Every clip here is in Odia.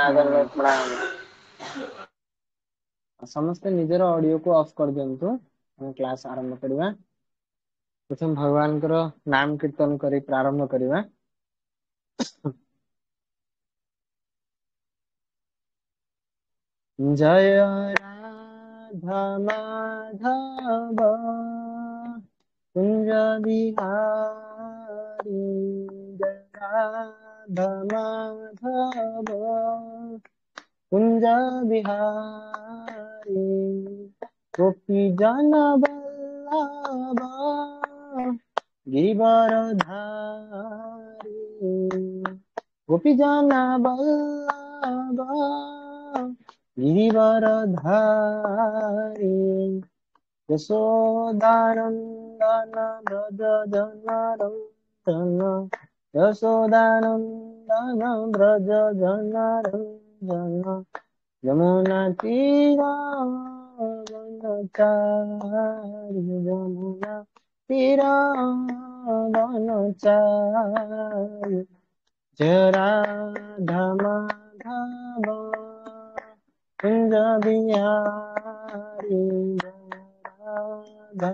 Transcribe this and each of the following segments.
प्रणाम। समस्ते निजर ऑडियो को ऑफ कर दियंतु। हम क्लास आरंभ करवा। प्रथम भगवान कर नाम कीर्तन करी प्रारंभ करवा। जय राधा माधव कुंज बिहारी, जय राधा माधव कुंज बिहारी, गोपी जन वल्लभ गिरिवरधारी, गोपी जन वल्लभ गिरिवरधारी, यशोदानंदन व्रज जनार्दन, यशोदानंदन व्रज जनार्दन, यमुना तीरावनचारि, यमुना तीरावनचारि, जय राधा माधव कुंज बिहारी, जय राधा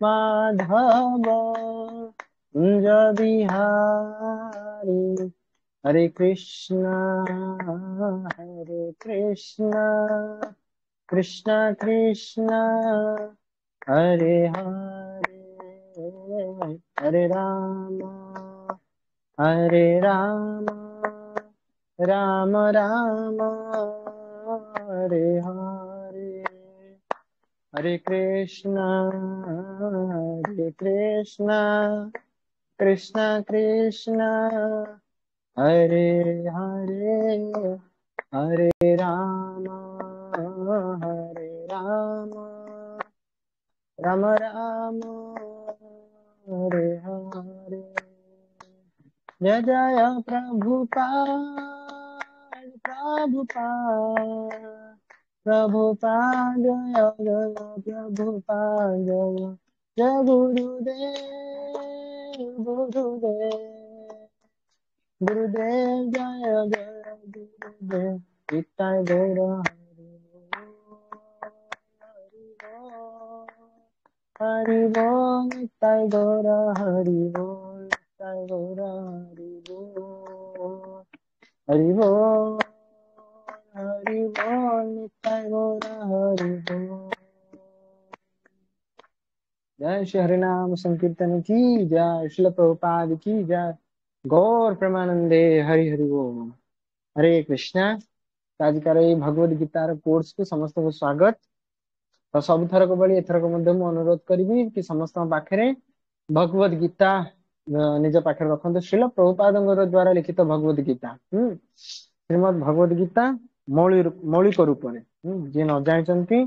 माधव कुंज बिहारी। हरे कृष्णा कृष्णा कृष्णा हरे हरे, हरे राम राम राम हरे हरे, हरे कृष्णा कृष्णा कृष्णा हरे हरे, हरे राम राम राम हरे हरे। जय जय प्रभुपाद प्रभुपाद, जय जय प्रभुपाद, जय गुरुदेव जय जय गुरुदेव, निताय गौर हरि बोल, निताय गौर हरि बोल, निताय गौर हरि बोल, हरि बोल निताय गौर हरि बोल। जय श्री हरिनाम संकीर्तन की जय, श्रील प्रभुपाद की जय, गौर प्रेमानंदे हरि हरि बोल। हरे कृष्णा। आज भगवद गीतार कोर्स को समस्त को स्वागत। तो सब थरक भली एथरक मध्य मु अनुरोध करी कि समस्त पाखे भगवद गीता निज पाखे रखते। श्रील प्रभुपाद द्वारा लिखित भगवद गीता, श्रीमद भगवद गीता मौलिक रूप जी न जानते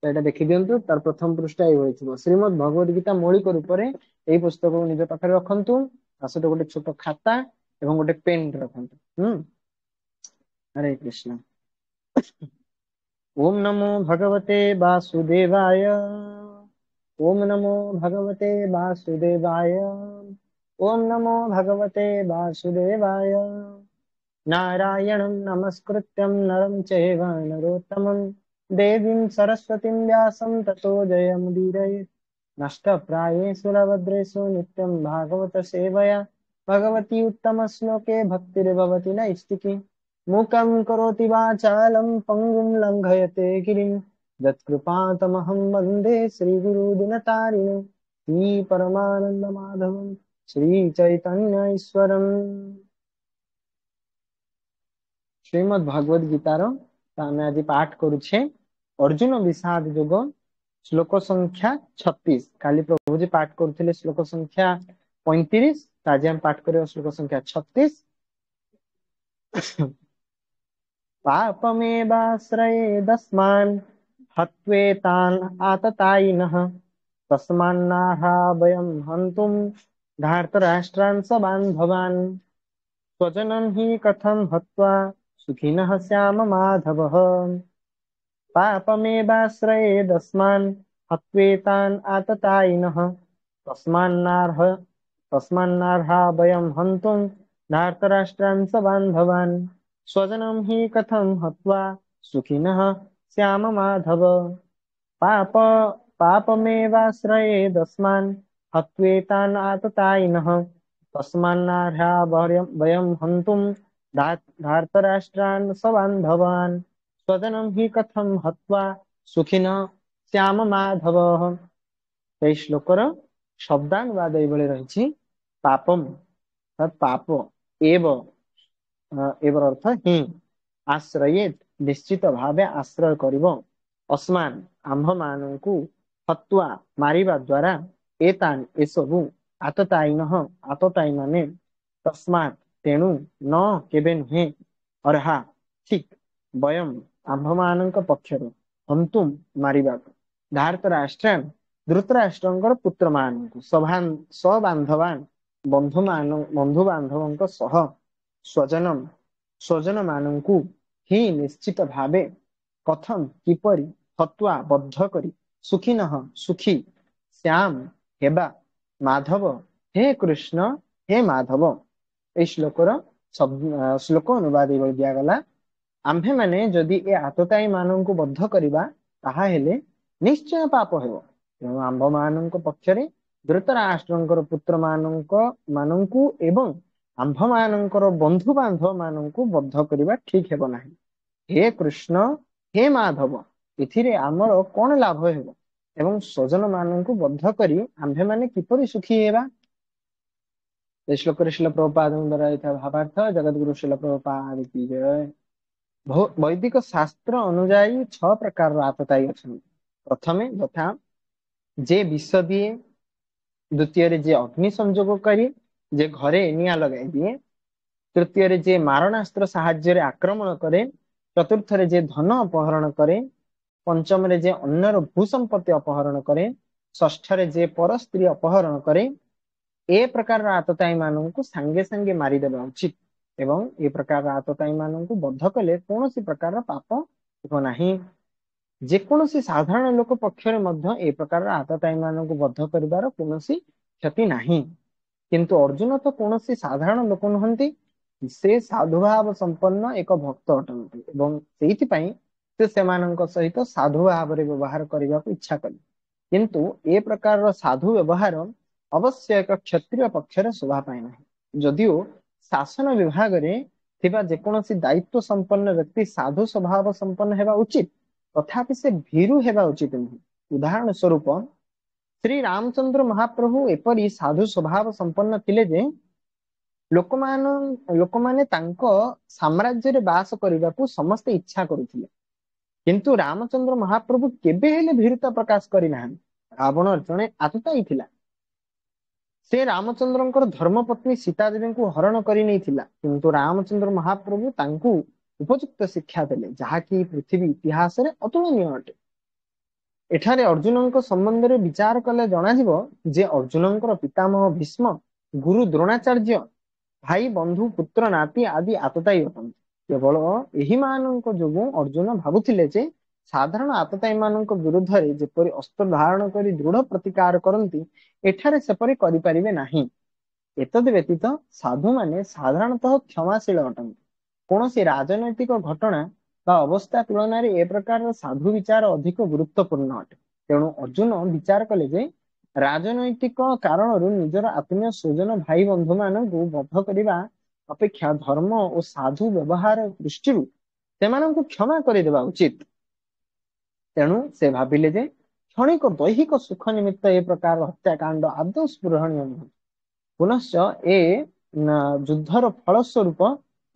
देखी दिंतु। तार प्रथम पृष्ठ ये श्रीमद भगवद गीता मौलिक रूप से पुस्तक को निज पाखे रखु। सहित गोटे छोट खाता एवं गोटे पेन रखु। हरे कृष्ण। ओम नमो भगवते वासुदेवाय, ओम नमो भगवते वासुदेवाय, ओम नमो भगवते वासुदेवाय। नारायणं नमस्कृत्यं नरं चैव नरोत्तमं, देवीं सरस्वतीं व्यासं ततो जयमुदीरयेत्। नष्टप्रायेषु नवद्रेषु नित्यं भागवत सेवया, भगवती उत्तम श्लोके भक्तिर्भवति नैष्टिकी। मूकं करोति वाचालं पंगुं लंघयते गिरिं, यत्कृपातमहं वन्दे श्रीगुरुदिनतारिणं। श्री परमानंद माधवं श्री चैतन्य ईश्वरम्। श्रीमद भगवद गीतार आम आज पाठ करुछे अर्जुन विषाद योग श्लोक संख्या 36। काली प्रभुजी पाठ करथिले श्लोक संख्या 35, आज हम पाठ करियो श्लोक संख्या 36। पापमेवाश्रये दस्मान् हत्वेतान् आततायिनः, तस्मान्नाहा वयं हन्तुं धार्तराष्ट्रान् स बान्धवान्। स्वजनं हि कथं हत्वा सुखिनः स्याम माधवः। पापमेवाश्रये दस्मान् हत्वेतान् आततायिनः, तस्मान्नार्हा वयं हन्तुं धार्तराष्ट्रान् स बान्धवान्। स्वजनं हि कथं हत्वा सुखिनः श्याम माधव। पाप पापमेवाश्रयेदस्मान् हत्वेतान् आततायिनः। तस्मान्नार्हा वयं हन्तुं धार्तराष्ट्रान् सबान्धवान्। स्वजनं हि कथं हत्वा सुखिनः श्याम माधव। এই ଶ୍ଳୋକର ଶବ୍ଦାନୁବାଦ ଏଇଭଳି ରହିଛି। ପାପମ ପାପ ଏବ ଏବର ଅର୍ଥ ହିଁ ଆଶ୍ରୟେତ ନିଶ୍ଚିତ ଭାବେ ଆଶ୍ରୟ କରିବ ଅସ୍ମାନ ଆମ୍ଭମାନଙ୍କୁ ହତ୍ୱା ମାରିବା ଦ୍ୱାରା ଏତାନ ଏସବୁ ଆତତାୟିନଃ ଆତତାୟୀ ମାନେ ତସ୍ମାତ୍ ତେଣୁ ନ କେବେ ନୁହେଁ ଅର୍ହା ଠିକ ବୟମ ଆମ୍ଭମାନଙ୍କ ପକ୍ଷରୁ ହନ୍ତୁମ ମାରିବାକୁ ଧାର୍ତ ରାଷ୍ଟ୍ରାନ ଧୃତରାଷ୍ଟ୍ରଙ୍କର ପୁତ୍ର ମାନଙ୍କୁ ସବାନ୍ଧବାନ ବନ୍ଧୁ ବାନ୍ଧବଙ୍କ ସହ ସ୍ୱଜନମ ସ୍ୱଜନ ମାନଙ୍କୁ ହିଁ ନିଶ୍ଚିତ ଭାବେ କଥମ କିପରି ହତ୍ୱା ବଦ୍ଧ କରି ସୁଖୀନଃ ସୁଖୀ ଶ୍ୟାମ ହେବା ମାଧବ ହେ କୃଷ୍ଣ ହେ ମାଧବ। এই ଶ୍ଳୋକର ଶ୍ଳୋକ ଅନୁବାଦ ଏଭଳି ଦିଆଗଲା। ଆମ୍ଭେମାନେ ଯଦି ଏ ଆତତାୟୀ ମାନଙ୍କୁ ବଦ୍ଧ କରିବା ତାହା ହେଲେ ନିଶ୍ଚୟ ପାପ ହେବ। ତେଣୁ ଆମ୍ଭମାନଙ୍କ ପକ୍ଷରେ ଧୃତରାଷ୍ଟ୍ରଙ୍କର ପୁତ୍ର ମାନଙ୍କୁ ଏବଂ ଆମ୍ଭମାନଙ୍କର ବନ୍ଧୁ ବାନ୍ଧବ ମାନଙ୍କୁ ବଦ୍ଧ କରିବା ଠିକ ହେବ ନାହିଁ। ହେ କୃଷ୍ଣ ହେ ମାଧବ ଏଥିରେ ଆମର କଣ ଲାଭ ହେବ ଏବଂ ସ୍ୱଜନ ମାନଙ୍କୁ ବଦ୍ଧ କରି ଆମ୍ଭେମାନେ କିପରି ସୁଖୀ ହେବା। ଏ ଶ୍ଳୋକରେ ଶିଲ ପ୍ରଭୁପାଦଙ୍କ ଦ୍ୱାରା ଏଇଟା ଭାବାର୍ଥ ଜଗତଗୁରୁ ଶିଲ ପ୍ରଭୁପାଦ କି ଜୟ। ବୈଦିକ ଶାସ୍ତ୍ର ଅନୁଯାୟୀ 6 ପ୍ରକାରର ଆତତାୟୀ ଅଛନ୍ତି। ପ୍ରଥମେ ଯଥା ଯେ ବିଷ ଦିଏ, ଦ୍ୱିତୀୟରେ ଯେ ଅଗ୍ନି ସଂଯୋଗ କରି ଯେ ଘରେ ନିଆଁ ଲଗାଇ ଦିଏ, ତୃତୀୟରେ ଯେ ମାରଣାସ୍ତ୍ର ସାହାଯ୍ୟରେ ଆକ୍ରମଣ କରେ, ଚତୁର୍ଥରେ ଯେ ଧନ ଅପହରଣ କରେ, ପଞ୍ଚମରେ ଯେ ଅନ୍ୟର ଭୂସମ୍ପତ୍ତି ଅପହରଣ କରେ, ଷଷ୍ଠରେ ଯେ ପର ସ୍ତ୍ରୀ ଅପହରଣ କରେ, ଏ ପ୍ରକାରର ଆତତାୟୀ ମାନଙ୍କୁ ସାଙ୍ଗେ ସାଙ୍ଗେ ମାରିଦେବା ଉଚିତ ଏବଂ ଏ ପ୍ରକାରର ଆତତାୟୀ ମାନଙ୍କୁ ବଦ୍ଧ କଲେ କୌଣସି ପ୍ରକାରର ପାପ ହେବ ନାହିଁ। ଯେକୌଣସି ସାଧାରଣ ଲୋକ ପକ୍ଷରେ ମଧ୍ୟ ଏ ପ୍ରକାରର ଆତତାୟୀ ମାନଙ୍କୁ ବଦ୍ଧ କରିବାର କୌଣସି କ୍ଷତି ନାହିଁ। କିନ୍ତୁ ଅର୍ଜୁନ ତ କୌଣସି ସାଧାରଣ ଲୋକ ନୁହନ୍ତି, ସେ ସାଧୁଭାବ ସମ୍ପନ୍ନ ଏକ ଭକ୍ତ ଅଟନ୍ତି ଏବଂ ସେଇଥିପାଇଁ ସେ ସେମାନଙ୍କ ସହିତ ସାଧୁ ଭାବରେ ବ୍ୟବହାର କରିବାକୁ ଇଚ୍ଛା କଲେ। କିନ୍ତୁ ଏ ପ୍ରକାରର ସାଧୁ ବ୍ୟବହାର ଅବଶ୍ୟ ଏକ କ୍ଷତ୍ରିୟ ପକ୍ଷରେ ଶୋଭା ପାଏ ନାହିଁ। ଯଦିଓ ଶାସନ ବିଭାଗରେ ଥିବା ଯେକୌଣସି ଦାୟିତ୍ୱ ସମ୍ପନ୍ନ ବ୍ୟକ୍ତି ସାଧୁ ସ୍ୱଭାବ ସମ୍ପନ୍ନ ହେବା ଉଚିତ, ତଥାପି ସେ ଭୀରୁ ହେବା ଉଚିତ ନୁହେଁ। ଉଦାହରଣ ସ୍ୱରୂପ ଶ୍ରୀ ରାମଚନ୍ଦ୍ର ମହାପ୍ରଭୁ ଏପରି ସାଧୁ ସ୍ୱଭାବ ସମ୍ପନ୍ନ ଥିଲେ ଯେ ଲୋକମାନେ ତାଙ୍କ ସାମ୍ରାଜ୍ୟରେ ବାସ କରିବାକୁ ସମସ୍ତେ ଇଚ୍ଛା କରୁଥିଲେ। କିନ୍ତୁ ରାମଚନ୍ଦ୍ର ମହାପ୍ରଭୁ କେବେ ହେଲେ ଭୀରୁତା ପ୍ରକାଶ କରିନାହାନ୍ତି। ରାବଣ ଜଣେ ଆତତାୟୀ ଥିଲା। ସେ ରାମଚନ୍ଦ୍ରଙ୍କର ଧର୍ମପତ୍ନୀ ସୀତା ଦେବୀଙ୍କୁ ହରଣ କରି ନେଇଥିଲା, କିନ୍ତୁ ରାମଚନ୍ଦ୍ର ମହାପ୍ରଭୁ ତାଙ୍କୁ ଉପଯୁକ୍ତ ଶିକ୍ଷା ଦେଲେ, ଯାହାକି ପୃଥିବୀ ଇତିହାସରେ ଅତୁଳନୀୟ ଅଟେ। ଏଠାରେ ଅର୍ଜୁନଙ୍କ ସମ୍ବନ୍ଧରେ ବିଚାର କଲେ ଜଣାଯିବ ଯେ ଅର୍ଜୁନଙ୍କର ପିତାମହ ଭୀଷ୍ମ, ଗୁରୁ ଦ୍ରୋଣାଚାର୍ଯ୍ୟ, ଭାଇ ବନ୍ଧୁ ପୁତ୍ର ନାତି ଆଦି ଆତତାୟୀ ଅଟନ୍ତି। କେବଳ ଏହି ମାନଙ୍କ ଯୋଗୁଁ ଅର୍ଜୁନ ଭାବୁଥିଲେ ଯେ ସାଧାରଣ ଆତତାୟୀ ମାନଙ୍କ ବିରୁଦ୍ଧରେ ଯେପରି ଅସ୍ତ୍ର ଧାରଣ କରି ଦୃଢ ପ୍ରତିକାର କରନ୍ତି, ଏଠାରେ ସେପରି କରିପାରିବେ ନାହିଁ। ଏତଦ୍ ବ୍ୟତୀତ ସାଧୁମାନେ ସାଧାରଣତଃ କ୍ଷମାଶୀଳ ଅଟନ୍ତି। କୌଣସି ରାଜନୈତିକ ଘଟଣା ବା ଅବସ୍ଥା ତୁଳନାରେ ଏ ପ୍ରକାରର ସାଧୁ ବିଚାର ଅଧିକ ଗୁରୁତ୍ୱପୂର୍ଣ୍ଣ ଅଟେ। ତେଣୁ ଅର୍ଜୁନ ବିଚାର କଲେ ଯେ ରାଜନୈତିକ କାରଣରୁ ନିଜର ଆତ୍ମୀୟ ସ୍ୱଜନ ଭାଇ ବନ୍ଧୁ ମାନଙ୍କୁ ବଦ୍ଧ କରିବା ଅପେକ୍ଷା ଧର୍ମ ଓ ସାଧୁ ବ୍ୟବହାର ଦୃଷ୍ଟିରୁ ସେମାନଙ୍କୁ କ୍ଷମା କରିଦେବା ଉଚିତ। ତେଣୁ ସେ ଭାବିଲେ ଯେ କ୍ଷଣିକ ଦୈହିକ ସୁଖ ନିମିତ୍ତ ଏ ପ୍ରକାର ହତ୍ୟାକାଣ୍ଡ ଆଦୌ ସ୍ପୃହଣୀୟ ନୁହେଁ। ପୁନଶ୍ଚ ଏ ଯୁଦ୍ଧର ଫଳସ୍ୱରୂପ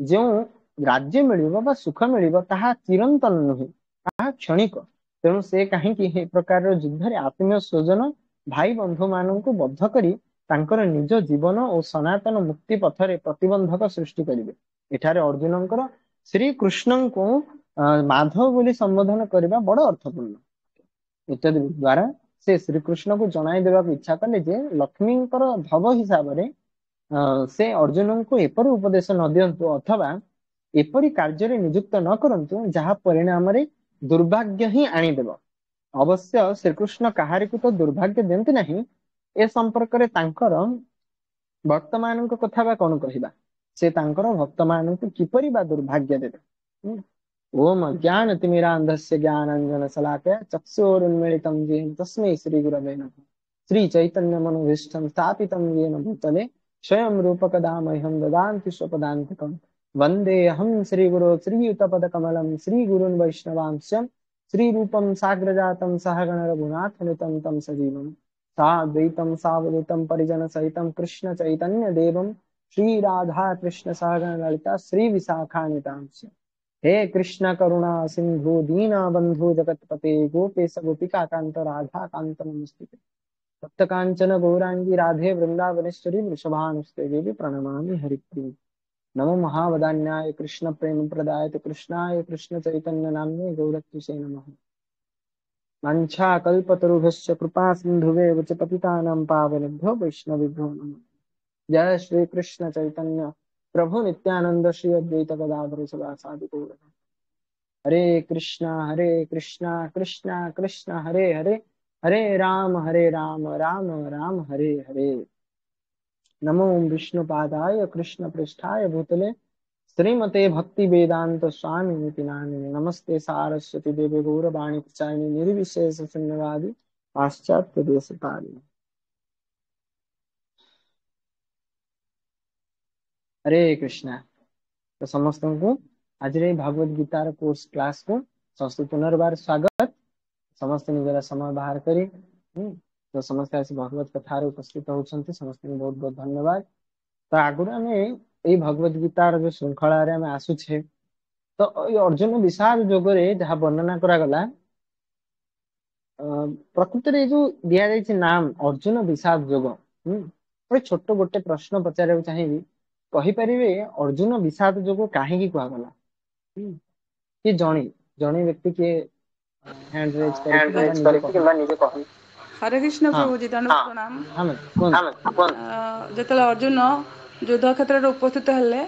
ଯେଉଁ ରାଜ୍ୟ ମିଳିବ ବା ସୁଖ ମିଳିବ ତାହା ଚିରନ୍ତନ ନୁହେଁ, ତାହା କ୍ଷଣିକ। ତେଣୁ ସେ କାହିଁକି ଏ ପ୍ରକାରର ଯୁଦ୍ଧରେ ଆତ୍ମୀୟ ସ୍ୱଜନ ଭାଇ ବନ୍ଧୁ ମାନଙ୍କୁ ବଦ୍ଧ କରି ତାଙ୍କର ନିଜ ଜୀବନ ଓ ସନାତନ ମୁକ୍ତି ପଥରେ ପ୍ରତିବନ୍ଧକ ସୃଷ୍ଟି କରିବେ। ଏଠାରେ ଅର୍ଜୁନଙ୍କର ଶ୍ରୀକୃଷ୍ଣଙ୍କୁ ମାଧବ ବୋଲି ସମ୍ବୋଧନ କରିବା ବଡ ଅର୍ଥପୂର୍ଣ୍ଣ। ଇତ୍ୟାଦି ଦ୍ୱାରା ସେ ଶ୍ରୀକୃଷ୍ଣଙ୍କୁ ଜଣାଇ ଦେବାକୁ ଇଚ୍ଛା କଲେ ଯେ ଲକ୍ଷ୍ମୀଙ୍କର ଧବ ହିସାବରେ ସେ ଅର୍ଜୁନଙ୍କୁ ଏପରି ଉପଦେଶ ନ ଦିଅନ୍ତୁ ଅଥବା ଏପରି କାର୍ଯ୍ୟରେ ନିଯୁକ୍ତ ନ କରନ୍ତୁ ଯାହା ପରିଣାମରେ ଦୁର୍ଭାଗ୍ୟ ହିଁ ଆଣିଦେବ। ଅବଶ୍ୟ ଶ୍ରୀକୃଷ୍ଣ କାହାରିକୁ ତ ଦୁର୍ଭାଗ୍ୟ ଦିଅନ୍ତି ନାହିଁ। ଏ ସମ୍ପର୍କରେ ତାଙ୍କର ବର୍ତ୍ତମାନଙ୍କ କଥା ବା କଣ କହିବା। से तांकर भक्त मानक किपरि बा दुर्भाग्य देवे। ओम ज्ञानतिमिरान्धस्य ज्ञानाञ्जन शलाकया चक्षुरुन्मीलितं येन तस्मै श्रीगुरवे नमः। श्रीचैतन्यमनोभीष्टं स्थापितं येन भूतले स्वयं रूपकदा मह्यं ददाति स्वपदान्तिकं। वन्देऽहं श्रीगुरो श्रीयुतपदकमलं श्रीगुरून् वैष्णवांश्च श्रीरूपं साग्रजातं सहगण रघुनाथनुतं तं सजीवं साद्वैतं सावधूतं परिजनसहितं कृष्णचैतन्यदेवं श्रीराधा कृष्णसागर ललिता श्रीविशाखान्वितांश्च। हे कृष्ण करुणा सिंधु दीना बंधु जगतपते गोपेश गोपिका कांत राधा कांत नमस्ते। भक्त कांचन गौरांगी राधे वृंदावनेश्वरी वृषभानुस्ते देवी प्रणमामि हरिप्रिय। नमो महावदान्याय कृष्ण प्रेम प्रदायते कृष्णाय कृष्ण चैतन्य नाम्ने गौरत्विषे नमः। वाञ्छा कल्पतरुभ्यश्च कृपा सिन्धुवेव च पतितानां पावनेभ्यो वैष्णवेभ्यो नमः। जय श्री कृष्ण चैतन्य प्रभु नित्यानंद श्री अद्वैत गदाधर शिवासादि गौर। हरे कृष्णा कृष्णा कृष्णा हरे हरे, हरे राम राम राम हरे हरे। नमो विष्णुपादाय कृष्ण पृष्ठाय भूतले श्रीमते भक्ति वेदांत स्वामी निति नामिने। नमस्ते सारस्वती देवे गौरवाणी प्रचारिणे निर्विशेष शून्यवादी पाश्चात्य देशपालिने। हरे कृष्णा। तो समस्त को आज भागवत गीतार कोर्स क्लास को समस्त पुनर्बार स्वागत। समस्त निजर समय बाहर करी तो समस्त आसी भगवत कथार उपस्थित होती समस्त बहुत बहुत धन्यवाद। तो आगुरी आम ये भगवत गीतार जो श्रृंखलार आम आसुचे तो ये अर्जुन विषाद जोगरे जहाँ वर्णना करागला प्रकृत में जो दि जाए नाम अर्जुन विषाद जोग छोट गोटे प्रश्न पचार चाहिए कहींपारे अर्जुन विषाद जोग कहीं कहगला कि जणे जणे व्यक्ति किए हैंड रेज करके निजे कहू। हरे कृष्ण प्रभु जी प्रणाम। जिते अर्जुन युद्ध क्षेत्र में उपस्थित हेले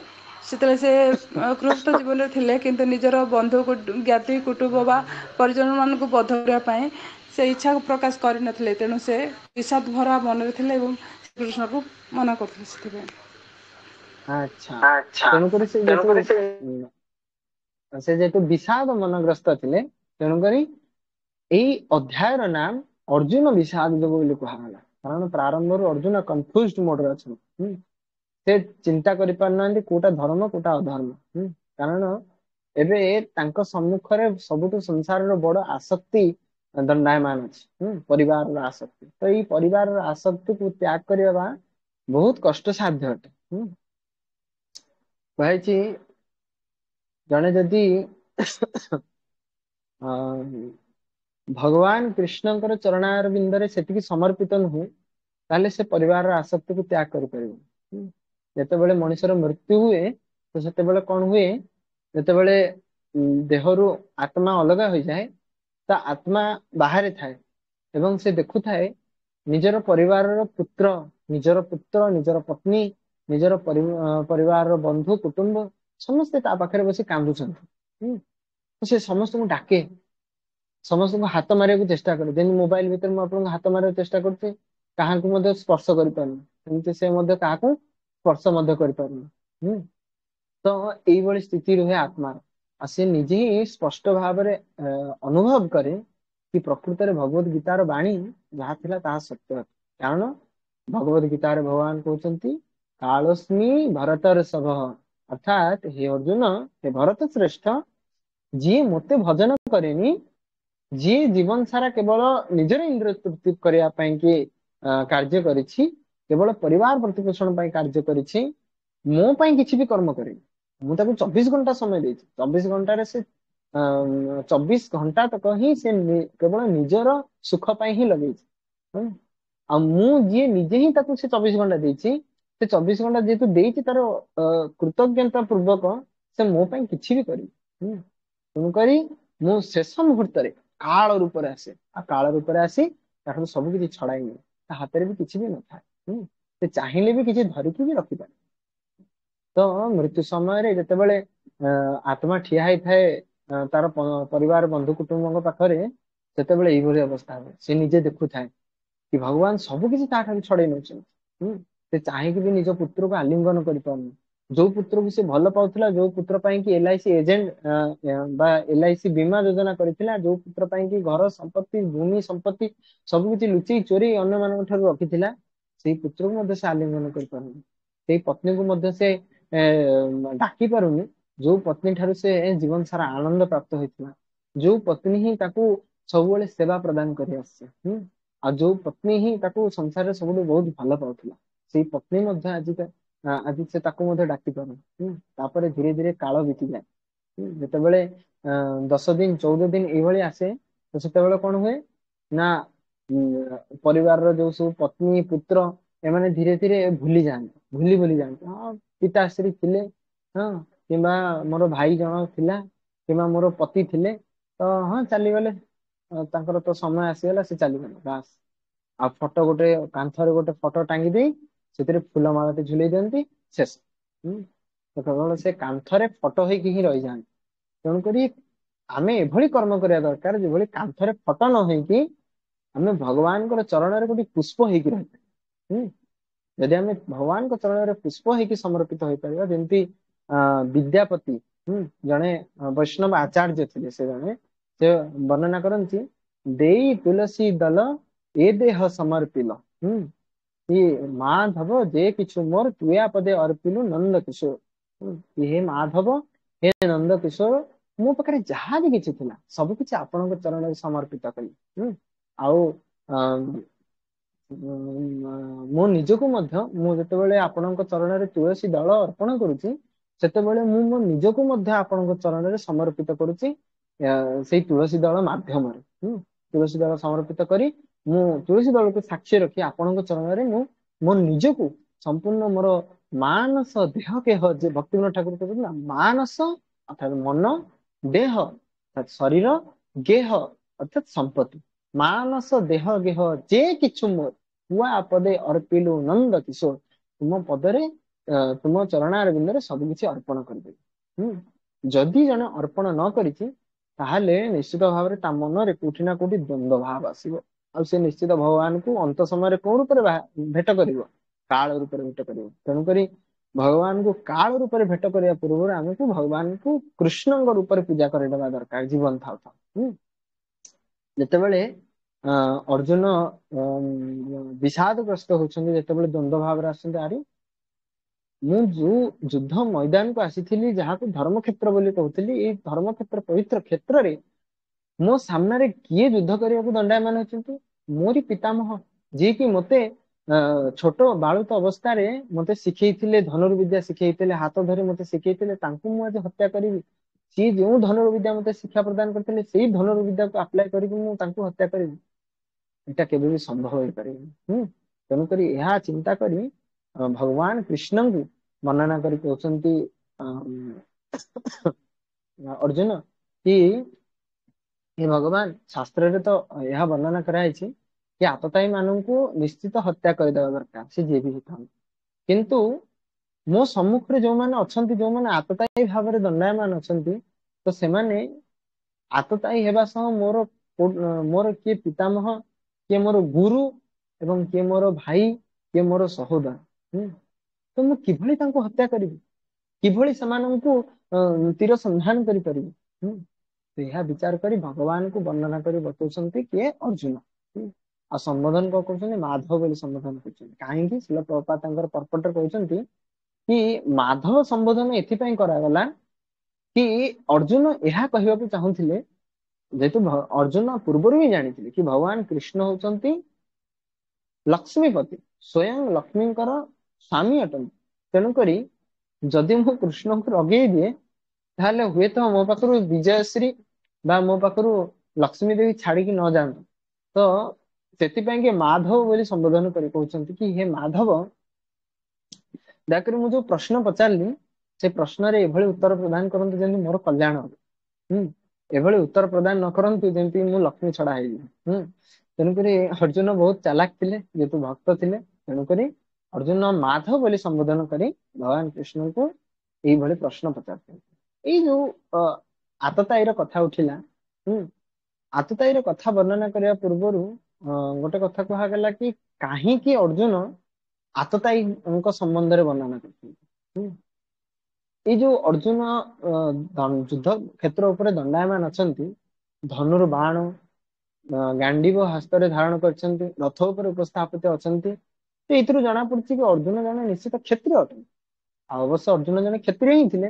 से गृहस्थ जीवन में थिले किंतु निजर बंधु ज्ञाति कुटुंब बा परिजन मान को बध करने से इच्छा प्रकाश करनथिले तेणु से विषाद भरा मन में थिले एवं कृष्ण को मना करथिले। अच्छा तेणुक से जेतु विषाद मनग्रस्त थिले तेणुकरी यही अध्यायर नाम अर्जुन विषाद जोग बोली कहगला। कारण प्रारंभ अर्जुन कन्फ्यूज्ड मोड रे अछन से चिंता करि पारनांती कोटा धर्म कोटा अधर्म। कारण एबे तांको सम्मुख रे सबुठ संसार रो बड़ आसक्ति दंडायमान अछि परिवार रो आसक्ति। तो ये परिवार रो आसक्ति को त्याग करबा बहुत कष्ट साध्य अटे। कहे जने जदि भगवान कृष्ण चरणार बिंदरे से समर्पित नुहे ताले से परिवार आसक्ति को त्याग कर जिते मनुष्यर मृत्यु हुए तो से कौन हुए जिते देहरु आत्मा अलग हो जाए ता आत्मा बाहर थाए एवं से देखु थाए निजर परिवार निजर पुत्र निजर पत्नी निजर परिवार बंधु कुटुंब समस्ते ता पाखरे बसी कांदुछंती। से समस्त को डाके समस्त को हाथ मारे चेष्टा करे जेन मोबाइल भीतर मुझे हाथ मारे चेष्टा करते क्या स्पर्श कर से स्पर्श कर तो यही स्थिति रुहे आत्मार से निजे ही स्पष्ट भाव अनुभव करे कि प्रकृत में भगवत गीतार बाणी जहाँ थिला ताहा सत्य। कारण भगवत गीतार भगवान कहते कालस्मी भरतर सभ अर्थात हे अर्जुन हे भरत श्रेष्ठ जी मते भजन करेनी जी जीवन सारा केवल निजर इंद्रिय तृप्ति करने कि कार्य करिछि केवल परिवार प्रतिपोषण कार्य करिछि मो पई किछि भी कर्म करे मु ताको 24 घंटा समय देछि 24 घंटा रे से 24 घंटा तक ही से केवल निजर सुख पई ही लगेछि आ मु जी निजे ही ताको से 24 घंटा देछि से 24 घंटा जेतु देछि तार कृतज्ञता पूर्वक से मो पई किछि भी करी तुम करी मु शेष मुहूर्त रे काल रूप आसे आ काल रूप आसी सब किसी छड़ाई नहीं हाथ में भी किसी भी न था से चाहिए भी किसी धरिकी भी रखिपारे। तो मृत्यु समय जिते आत्मा ठिया ही थाए तार परिवार बंधु कुटुंब पाखरे से अवस्था हुए से निजे देखु थाए कि भगवान सब किसी छड़े नौ से चाहिए भी निज पुत्र को आलिंगन कर पारनी ଯୋଉ ପୁତ୍ରକୁ ସେ ଭଲ ପାଉଥିଲା, ଯୋଉ ପୁତ୍ର ପାଇଁ କି LIC ଏଜେଣ୍ଟ ବା LIC ବୀମା ଯୋଜନା କରିଥିଲା, ଯୋଉ ପୁତ୍ର ପାଇଁ କି ଘର ସମ୍ପତ୍ତି, ଭୂମି ସମ୍ପତ୍ତି ସବୁ କିଛି ଲୁଚେଇ ଚୋରି ଅନ୍ୟମାନଙ୍କ ଠାରୁ ରଖିଥିଲା, ସେଇ ପୁତ୍ରକୁ ମଧ୍ୟ ସେ ଆଲିଙ୍ଗନ କରିପାରୁନି, ସେଇ ପତ୍ନୀକୁ ମଧ୍ୟ ସେ ଡାକି ପାରୁନି, ଯୋଉ ପତ୍ନୀ ଠାରୁ ସେ ଜୀବନ ସାରା ଆନନ୍ଦ ପ୍ରାପ୍ତ ହେଇଥିଲା, ଯୋଉ ପତ୍ନୀ ହିଁ ତାକୁ ସବୁବେଳେ ସେବା ପ୍ରଦାନ କରି ଆସିছে। ଆଉ ଯୋଉ ପତ୍ନୀ ହିଁ ତାକୁ ସଂସାରରେ ସବୁଠୁ ବହୁତ ଭଲ ପାଉଥିଲା, ସେଇ ପତ୍ନୀ ମଧ୍ୟ ଆଜି ସେ ତାକୁ ମଧ୍ୟ ଡାକି ପାରୁନି। ତାପରେ ଧୀରେ ଧୀରେ କାଳ ବିତିଯାଏ। ଯେତେବେଳେ 10 ଦିନ 14 ଦିନ ଏଇଭଳି ଆସେ, ତ ସେତେବେଳେ କଣ ହୁଏ ନା ପରିବାରର ଯୋଉ ସବୁ ପତ୍ନୀ ପୁତ୍ର ଏମାନେ ଧୀରେ ଧୀରେ ଭୁଲି ଯାଆନ୍ତି, ଭୁଲି ଯାଆନ୍ତି, ହଁ ପିତାଶ୍ରୀ ଥିଲେ, ହଁ କିମ୍ବା ମୋର ଭାଇ ଜଣ ଥିଲା, କିମ୍ବା ମୋର ପତି ଥିଲେ, ତ ହଁ ଚାଲିଗଲେ, ତାଙ୍କର ତ ସମୟ ଆସିଗଲା, ସେ ଚାଲିଗଲେ, ବାସ୍। ଆଉ ଫଟୋ ଗୋଟେ କାନ୍ଥରେ ଗୋଟେ ଫଟୋ ଟାଙ୍ଗି ଦେଇ ସେଥିରେ ଫୁଲମାଳଟେ ଝୁଲେଇ ଦିଅନ୍ତି, ଶେଷ। ତ କେବଳ ସେ କାନ୍ଥରେ ଫଟୋ ହେଇକି ହିଁ ରହିଯାଆନ୍ତି। ତେଣୁକରି ଆମେ ଏଭଳି କର୍ମ କରିବା ଦରକାର ଯେଭଳି କାନ୍ଥରେ ଫଟୋ ନ ହେଇକି ଆମେ ଭଗବାନଙ୍କର ଚରଣରେ ଗୋଟେ ପୁଷ୍ପ ହେଇକି ରହିପାରିବା। ଯଦି ଆମେ ଭଗବାନଙ୍କ ଚରଣରେ ପୁଷ୍ପ ହେଇକି ସମର୍ପିତ ହେଇପାରିବା, ଯେମିତି ବିଦ୍ୟାପତି ଜଣେ ବୈଷ୍ଣବ ଆଚାର୍ଯ୍ୟ ଥିଲେ, ସେ ବର୍ଣ୍ଣନା କରନ୍ତି, ଦେଇ ତୁଳସୀ ଦଲ ଏ ଦେହ ସମର୍ପିଲ, ମାଧବ ଯେ କିଛି ମୋର ତୁୟା ପଦେ ଅର୍ପିଲୁ ନନ୍ଦ କିଶୋର। ହେ ମାଧବ, ହେ ନନ୍ଦ କିଶୋର, ମୋ ପାଖରେ ଯାହା ବି କିଛି ଥିଲା ସବୁ କିଛି ଆପଣଙ୍କ ଚରଣରେ ସମର୍ପିତ କଲି। ଆଉ ମୁଁ ନିଜକୁ ମଧ୍ୟ, ମୁଁ ଯେତେବେଳେ ଆପଣଙ୍କ ଚରଣରେ ତୁଳସୀ ଦଳ ଅର୍ପଣ କରୁଛି, ସେତେବେଳେ ମୁଁ ମୋ ନିଜକୁ ମଧ୍ୟ ଆପଣଙ୍କ ଚରଣରେ ସମର୍ପିତ କରୁଛି, ସେଇ ତୁଳସୀ ଦଳ ମାଧ୍ୟମରେ। ତୁଳସୀ ଦଳ ସମର୍ପିତ କରି ମୁଁ ତୁଳସୀ ଦଳକୁ ସାକ୍ଷୀ ରଖି ଆପଣଙ୍କ ଚରଣରେ ମୁଁ ମୋ ନିଜକୁ ସମ୍ପୂର୍ଣ୍ଣ ମୋର ମାନସ ଦେହ କେହ, ଯେ ଭକ୍ତିବିନୋଦ ଠାକୁର କହୁଛନ୍ତି ନା, ମାନସ ଅର୍ଥାତ ମନ, ଦେହ ଅର୍ଥାତ ଶରୀର, ଗେହ ଅର୍ଥାତ ସମ୍ପତ୍ତି, ମାନସ ଦେହ ଗେହ ଯେ କିଛି ମୋର ତୁଆ ପଦେ ଅର୍ପିଲୁ ନନ୍ଦ କିଶୋର, ତୁମ ପଦରେ ତୁମ ଚରଣାର ବିନ୍ଦରେ ସବୁ କିଛି ଅର୍ପଣ କରିଦେବି। ଯଦି ଜଣେ ଅର୍ପଣ ନ କରିଛି, ତାହେଲେ ନିଶ୍ଚିତ ଭାବରେ ତା ମନରେ କୋଉଠି ନା କୋଉଠି ଦ୍ୱନ୍ଦ୍ୱ ଭାବ ଆସିବ, ଆଉ ସେ ନିଶ୍ଚିତ ଭଗବାନଙ୍କୁ ଅନ୍ତ ସମୟରେ କୋଉ ରୂପରେ ଭେଟ କରିବ, କାଳ ରୂପରେ ଭେଟ କରିବ। ତେଣୁକରି ଭଗବାନଙ୍କୁ କାଳ ରୂପରେ ଭେଟ କରିବା ପୂର୍ବରୁ ଆମକୁ ଭଗବାନଙ୍କୁ କୃଷ୍ଣଙ୍କ ରୂପରେ ପୂଜା କରିଦେବା ଦରକାର, ଜୀବନ ଥାଉ ଥାଉ। ଯେତେବେଳେ ଅର୍ଜୁନ ବିଷାଦଗ୍ରସ୍ତ ହଉଛନ୍ତି, ଯେତେବେଳେ ଦ୍ୱନ୍ଦ୍ୱ ଭାବରେ ଆସୁଛନ୍ତି, ଆରେ ମୁଁ ଯୋଉ ଯୁଦ୍ଧ ମଇଦାନକୁ ଆସିଥିଲି, ଯାହାକୁ ଧର୍ମକ୍ଷେତ୍ର ବୋଲି କହୁଥିଲି, ଏଇ ଧର୍ମକ୍ଷେତ୍ର ପବିତ୍ର କ୍ଷେତ୍ରରେ ମୋ ସାମ୍ନାରେ କିଏ ଯୁଦ୍ଧ କରିବାକୁ ଦଣ୍ଡାୟମାନ ଅଛନ୍ତି? ମୋରି ପିତାମହ, ଯିଏକି ମତେ ଛୋଟ ବାଳୁତ ଅବସ୍ଥାରେ ମତେ ଶିଖେଇଥିଲେ, ଧନୁର୍ବିଦ୍ୟା ଶିଖେଇଥିଲେ, ହାତ ଧରି ମତେ ଶିଖେଇଥିଲେ, ତାଙ୍କୁ ମୁଁ ଆଜି ହତ୍ୟା କରିବି? ସିଏ ଯେଉଁ ଧନୁର୍ବିଦ୍ୟା ମତେ ଶିକ୍ଷା ପ୍ରଦାନ କରିଥିଲେ, ସେଇ ଧନୁର୍ବିଦ୍ୟାକୁ ଆପ୍ଲାଏ କରିକି ମୁଁ ତାଙ୍କୁ ହତ୍ୟା କରିବି? ଏଇଟା କେବେ ବି ସମ୍ଭବ ହେଇପାରିବନି। ତେଣୁକରି ଏହା ଚିନ୍ତା କରି ଭଗବାନ କୃଷ୍ଣଙ୍କୁ ବର୍ଣ୍ଣନା କରି କହୁଛନ୍ତି ଅର୍ଜୁନ କି ହେ ଭଗବାନ, ଶାସ୍ତ୍ରରେ ତ ଏହା ବର୍ଣ୍ଣନା କରାଯାଇଛି କି ଆତତାୟୀ ମାନଙ୍କୁ ନିଶ୍ଚିତ ହତ୍ୟା କରିଦେବା ଦରକାର, ସେ ଯିଏ ବି ହେଇଥାନ୍ତି। କିନ୍ତୁ ମୋ ସମ୍ମୁଖରେ ଯୋଉମାନେ ଅଛନ୍ତି, ଯୋଉମାନେ ଆତତାୟୀ ଭାବରେ ଦଣ୍ଡାୟମାନ ଅଛନ୍ତି, ତ ସେମାନେ ଆତତାୟୀ ହେବା ସହ ମୋର କିଏ ପିତାମହ, କିଏ ମୋର ଗୁରୁ, ଏବଂ କିଏ ମୋର ଭାଇ, କିଏ ମୋର ସହୋଦର। ତ ମୁଁ କିଭଳି ତାଙ୍କୁ ହତ୍ୟା କରିବି? କିଭଳି ସେମାନଙ୍କୁ ତୀର ସନ୍ଧାନ କରିପାରିବି? ଏହା ବିଚାର କରି ଭଗବାନଙ୍କୁ ବର୍ଣ୍ଣନା କରି ବତଉଛନ୍ତି କିଏ? ଅର୍ଜୁନ। ଆଉ ସମ୍ବୋଧନ କଣ କରୁଛନ୍ତି? ମାଧବ ବୋଲି ସମ୍ବୋଧନ କରୁଛନ୍ତି। କାହିଁକି? ଶିଳ ପ୍ରଭୁପାଦ ତାଙ୍କର ପର୍ପଟରେ କହୁଛନ୍ତି କି ମାଧବ ସମ୍ବୋଧନ ଏଥିପାଇଁ କରାଗଲା କି ଅର୍ଜୁନ ଏହା କହିବାକୁ ଚାହୁଁଥିଲେ, ଯେହେତୁ ଅର୍ଜୁନ ପୂର୍ବରୁ ହିଁ ଜାଣିଥିଲେ କି ଭଗବାନ କୃଷ୍ଣ ହଉଛନ୍ତି ଲକ୍ଷ୍ମୀପତି, ସ୍ୱୟଂ ଲକ୍ଷ୍ମୀଙ୍କର ସ୍ୱାମୀ ଅଟନ୍ତି। ତେଣୁକରି ଯଦି ମୁଁ କୃଷ୍ଣଙ୍କୁ ରଗେଇ ଦିଏ, ତାହେଲେ ହୁଏତ ମୋ ପାଖରୁ ବିଜୟଶ୍ରୀ ବା ମୋ ପାଖରୁ ଲକ୍ଷ୍ମୀ ଦେବୀ ଛାଡିକି ନ ଯାଆନ୍ତୁ। ତ ସେଥିପାଇଁ କି ମାଧବ ବୋଲି ସମ୍ବୋଧନ କରି କହୁଛନ୍ତି କି ହେ ମାଧବ, ଦୟାକରି ମୁଁ ଯୋଉ ପ୍ରଶ୍ନ ପଚାରିଲି, ସେ ପ୍ରଶ୍ନରେ ଏଭଳି ଉତ୍ତର ପ୍ରଦାନ କରନ୍ତୁ ଯେମିତି ମୋର କଲ୍ୟାଣ ହବ। ଏଭଳି ଉତ୍ତର ପ୍ରଦାନ ନ କରନ୍ତୁ ଯେମିତି ମୁଁ ଲକ୍ଷ୍ମୀ ଛଡା ହେଇଯିବି। ତେଣୁକରି ଅର୍ଜୁନ ବହୁତ ଚାଲାକ ଥିଲେ, ଯେହେତୁ ଭକ୍ତ ଥିଲେ, ତେଣୁକରି ଅର୍ଜୁନ ମାଧବ ବୋଲି ସମ୍ବୋଧନ କରି ଭଗବାନ କୃଷ୍ଣଙ୍କୁ ଏଇଭଳି ପ୍ରଶ୍ନ ପଚାରୁଛନ୍ତି। ଏଇ ଯୋଉ ଆତତାୟୀର କଥା ଉଠିଲା, ଆତତାୟୀର କଥା ବର୍ଣ୍ଣନା କରିବା ପୂର୍ବରୁ ଗୋଟେ କଥା କୁହାଗଲା କି କାହିଁକି ଅର୍ଜୁନ ଆତତାୟୀଙ୍କ ସମ୍ବନ୍ଧରେ ବର୍ଣ୍ଣନା କରୁଛନ୍ତି। ଏଇ ଯୋଉ ଅର୍ଜୁନ ଯୁଦ୍ଧ କ୍ଷେତ୍ର ଉପରେ ଦଣ୍ଡାୟମାନ ଅଛନ୍ତି, ଧନୁର ବାଣ ଗାଣ୍ଡିବ ହସ୍ତରେ ଧାରଣ କରିଛନ୍ତି, ରଥ ଉପରେ ଉପସ୍ଥାପିତ ଅଛନ୍ତି, ତ ଏଥିରୁ ଜଣା ପଡୁଛି କି ଅର୍ଜୁନ ଜଣେ ନିଶ୍ଚିତ କ୍ଷତ୍ରିୟ ଅଟନ୍ତି। ଆଉ ଅବଶ୍ୟ ଅର୍ଜୁନ ଜଣେ କ୍ଷତ୍ରିୟ ହିଁ ଥିଲେ,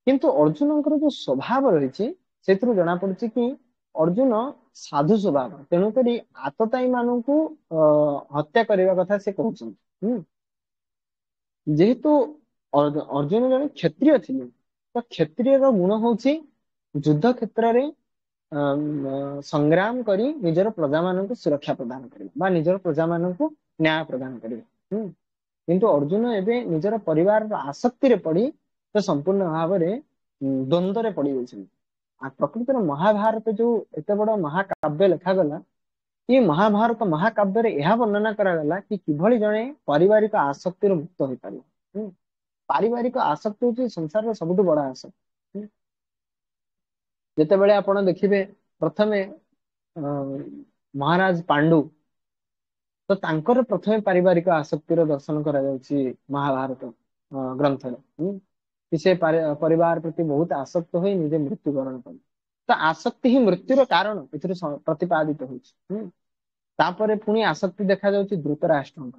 କିନ୍ତୁ ଅର୍ଜୁନଙ୍କର ଯୋଉ ସ୍ୱଭାବ ରହିଛି ସେଥିରୁ ଜଣା ପଡୁଛି କି ଅର୍ଜୁନ ସାଧୁ ସ୍ୱଭାବ, ତେଣୁକରି ଆତତାୟୀ ମାନଙ୍କୁ ହତ୍ୟା କରିବା କଥା ସେ କହୁଛନ୍ତି। ଯେହେତୁ ଅର୍ଜୁନ ଜଣେ କ୍ଷତ୍ରିୟ ଥିଲେ, ତ କ୍ଷତ୍ରିୟର ଗୁଣ ହଉଛି ଯୁଦ୍ଧ କ୍ଷେତ୍ରରେ ସଂଗ୍ରାମ କରି ନିଜର ପ୍ରଜାମାନଙ୍କୁ ସୁରକ୍ଷା ପ୍ରଦାନ କରିବା ବା ନିଜର ପ୍ରଜାମାନଙ୍କୁ ନ୍ୟାୟ ପ୍ରଦାନ କରିବା। କିନ୍ତୁ ଅର୍ଜୁନ ଏବେ ନିଜର ପରିବାରର ଆସକ୍ତିରେ ପଡି ତ ସମ୍ପୂର୍ଣ୍ଣ ଭାବରେ ଦ୍ୱନ୍ଦ୍ୱରେ ପଡିଯାଇଛନ୍ତି। ଆଉ ପ୍ରକୃତରେ ମହାଭାରତ ଯୋଉ ଏତେ ବଡ ମହାକାବ୍ୟ ଲେଖାଗଲା, ଏ ମହାଭାରତ ମହାକାବ୍ୟରେ ଏହା ବର୍ଣ୍ଣନା କରାଗଲା କି କିଭଳି ଜଣେ ପାରିବାରିକ ଆସକ୍ତିରୁ ମୁକ୍ତ ହୋଇପାରିବ। ପାରିବାରିକ ଆସକ୍ତି ହଉଛି ସଂସାରର ସବୁଠୁ ବଡ ଆସକ୍ତି। ଯେତେବେଳେ ଆପଣ ଦେଖିବେ ପ୍ରଥମେ ମହାରାଜ ପାଣ୍ଡୁ, ତ ତାଙ୍କର ପ୍ରଥମେ ପାରିବାରିକ ଆସକ୍ତିର ଦର୍ଶନ କରାଯାଉଛି ମହାଭାରତ ଗ୍ରନ୍ଥରେ। କି ସେ ପରିବାର ପ୍ରତି ବହୁତ ଆସକ୍ତ ହୋଇ ନିଜେ ମୃତ୍ୟୁବରଣ କଲେ। ତ ଆସକ୍ତି ହିଁ ମୃତ୍ୟୁର କାରଣ ଏଥିରୁ ପ୍ରତିପାଦିତ ହେଉଛି। ତାପରେ ପୁଣି ଆସକ୍ତି ଦେଖାଯାଉଛି ଧୃତରାଷ୍ଟ୍ରଙ୍କ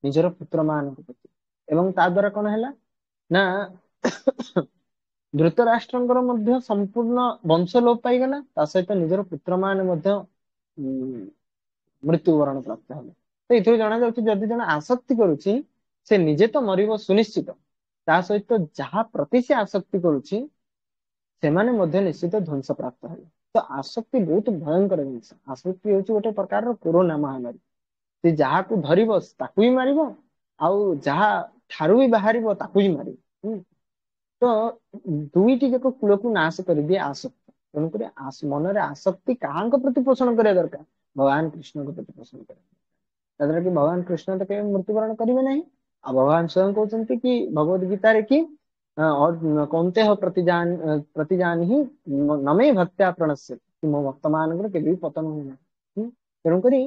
ନିଜର ପୁତ୍ର ମାନଙ୍କ ପ୍ରତି, ଏବଂ ତା ଦ୍ଵାରା କଣ ହେଲା ନା ଧୃତରାଷ୍ଟ୍ରଙ୍କର ମଧ୍ୟ ସମ୍ପୂର୍ଣ୍ଣ ବଂଶ ଲୋପ ପାଇଗଲା, ତା ସହିତ ନିଜର ପୁତ୍ର ମାନେ ମଧ୍ୟ ମୃତ୍ୟୁବରଣ ପ୍ରାପ୍ତ ହେଲେ। ତ ଏଥିରୁ ଜଣାଯାଉଛି ଯଦି ଜଣେ ଆସକ୍ତି କରୁଛି ସେ ନିଜେ ତ ମରିବ ସୁନିଶ୍ଚିତ, ତା ସହିତ ଯାହା ପ୍ରତି ସେ ଆସକ୍ତି କରୁଛି ସେମାନେ ମଧ୍ୟ ନିଶ୍ଚିତ ଧ୍ୱଂସ ପ୍ରାପ୍ତ ହେବେ। ତ ଆସକ୍ତି ବହୁତ ଭୟଙ୍କର ଜିନିଷ। ଆସକ୍ତି ହେଉଛି ଗୋଟେ ପ୍ରକାରର କୋରୋନା ମହାମାରୀ। ସେ ଯାହାକୁ ଧରିବ ତାକୁ ବି ମାରିବ, ଆଉ ଯାହା ଠାରୁ ବି ବାହାରିବ ତାକୁ ବି ମାରିବ। ତ ଦୁଇଟି ଯାକ କୂଳକୁ ନାଶ କରିଦିଏ ଆସକ୍ତି। ତେଣୁକରି ମନରେ ଆସକ୍ତି କାହାଙ୍କ ପ୍ରତି ପୋଷଣ କରିବା ଦରକାର? ଭଗବାନ କୃଷ୍ଣଙ୍କ ପ୍ରତି ପୋଷଣ କରିବା, ଯାଦ୍ୱାରା କି ଭଗବାନ କୃଷ୍ଣ ତ କେବେ ମୃତ୍ୟୁବରଣ କରିବେ ନାହିଁ। ଆଉ ଭଗବାନ ସ୍ୱୟଂ କହୁଛନ୍ତି କି ଭଗବତ ଗୀତାରେ କି କୌନ୍ତେୟ ପ୍ରତିଜାନ ହିଁ ନମେ ଭକ୍ତ୍ୟା ପ୍ରଣଶ୍ୟ, କି ମୋ ଭକ୍ତ ମାନଙ୍କର କେବେ ବି ପତନ ହୁଏନାହିଁ। ତେଣୁକରି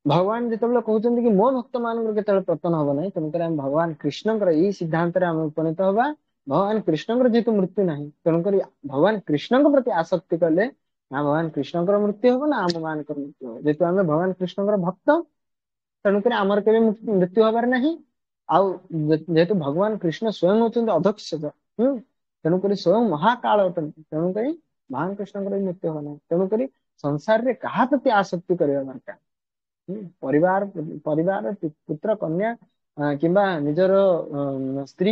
ଭଗବାନ ଯେତେବେଳେ କହୁଛନ୍ତି କି ମୋ ଭକ୍ତ ମାନଙ୍କର କେତେବେଳେ ପତନ ହବ ନାହିଁ, ତେଣୁକରି ଆମେ ଭଗବାନ କୃଷ୍ଣଙ୍କର ଏଇ ସିଦ୍ଧାନ୍ତରେ ଆମେ ଉପନୀତ ହବା। ଭଗବାନ କୃଷ୍ଣଙ୍କର ଯେହେତୁ ମୃତ୍ୟୁ ନାହିଁ, ତେଣୁକରି ଭଗବାନ କୃଷ୍ଣଙ୍କ ପ୍ରତି ଆସକ୍ତି କଲେ ନା ଭଗବାନ କୃଷ୍ଣଙ୍କର ମୃତ୍ୟୁ ହବ ନା ଆମ ମାନଙ୍କର ମୃତ୍ୟୁ ହବ। ଯେହେତୁ ଆମେ ଭଗବାନ କୃଷ୍ଣଙ୍କର ଭକ୍ତ, ତେଣୁକରି ଆମର କେବେ ମୃତ୍ୟୁ ହବାର ନାହିଁ। ଆଉ ଯେହେତୁ ଭଗବାନ କୃଷ୍ଣ ସ୍ୱୟଂ ହଉଛନ୍ତି ଅଧକ୍ଷଜ, ତେଣୁକରି ସ୍ୱୟଂ ମହାକାଳ ଅଟନ୍ତି, ତେଣୁକରି ଭଗବାନ କୃଷ୍ଣଙ୍କର ବି ମୃତ୍ୟୁ ହବ ନାହିଁ। ତେଣୁକରି ସଂସାରରେ କାହା ପ୍ରତି ଆସକ୍ତି କରିବା ଦରକାର? ପରିବାର ପୁତ୍ର କନ୍ୟା କିମ୍ବା ନିଜର ସ୍ତ୍ରୀ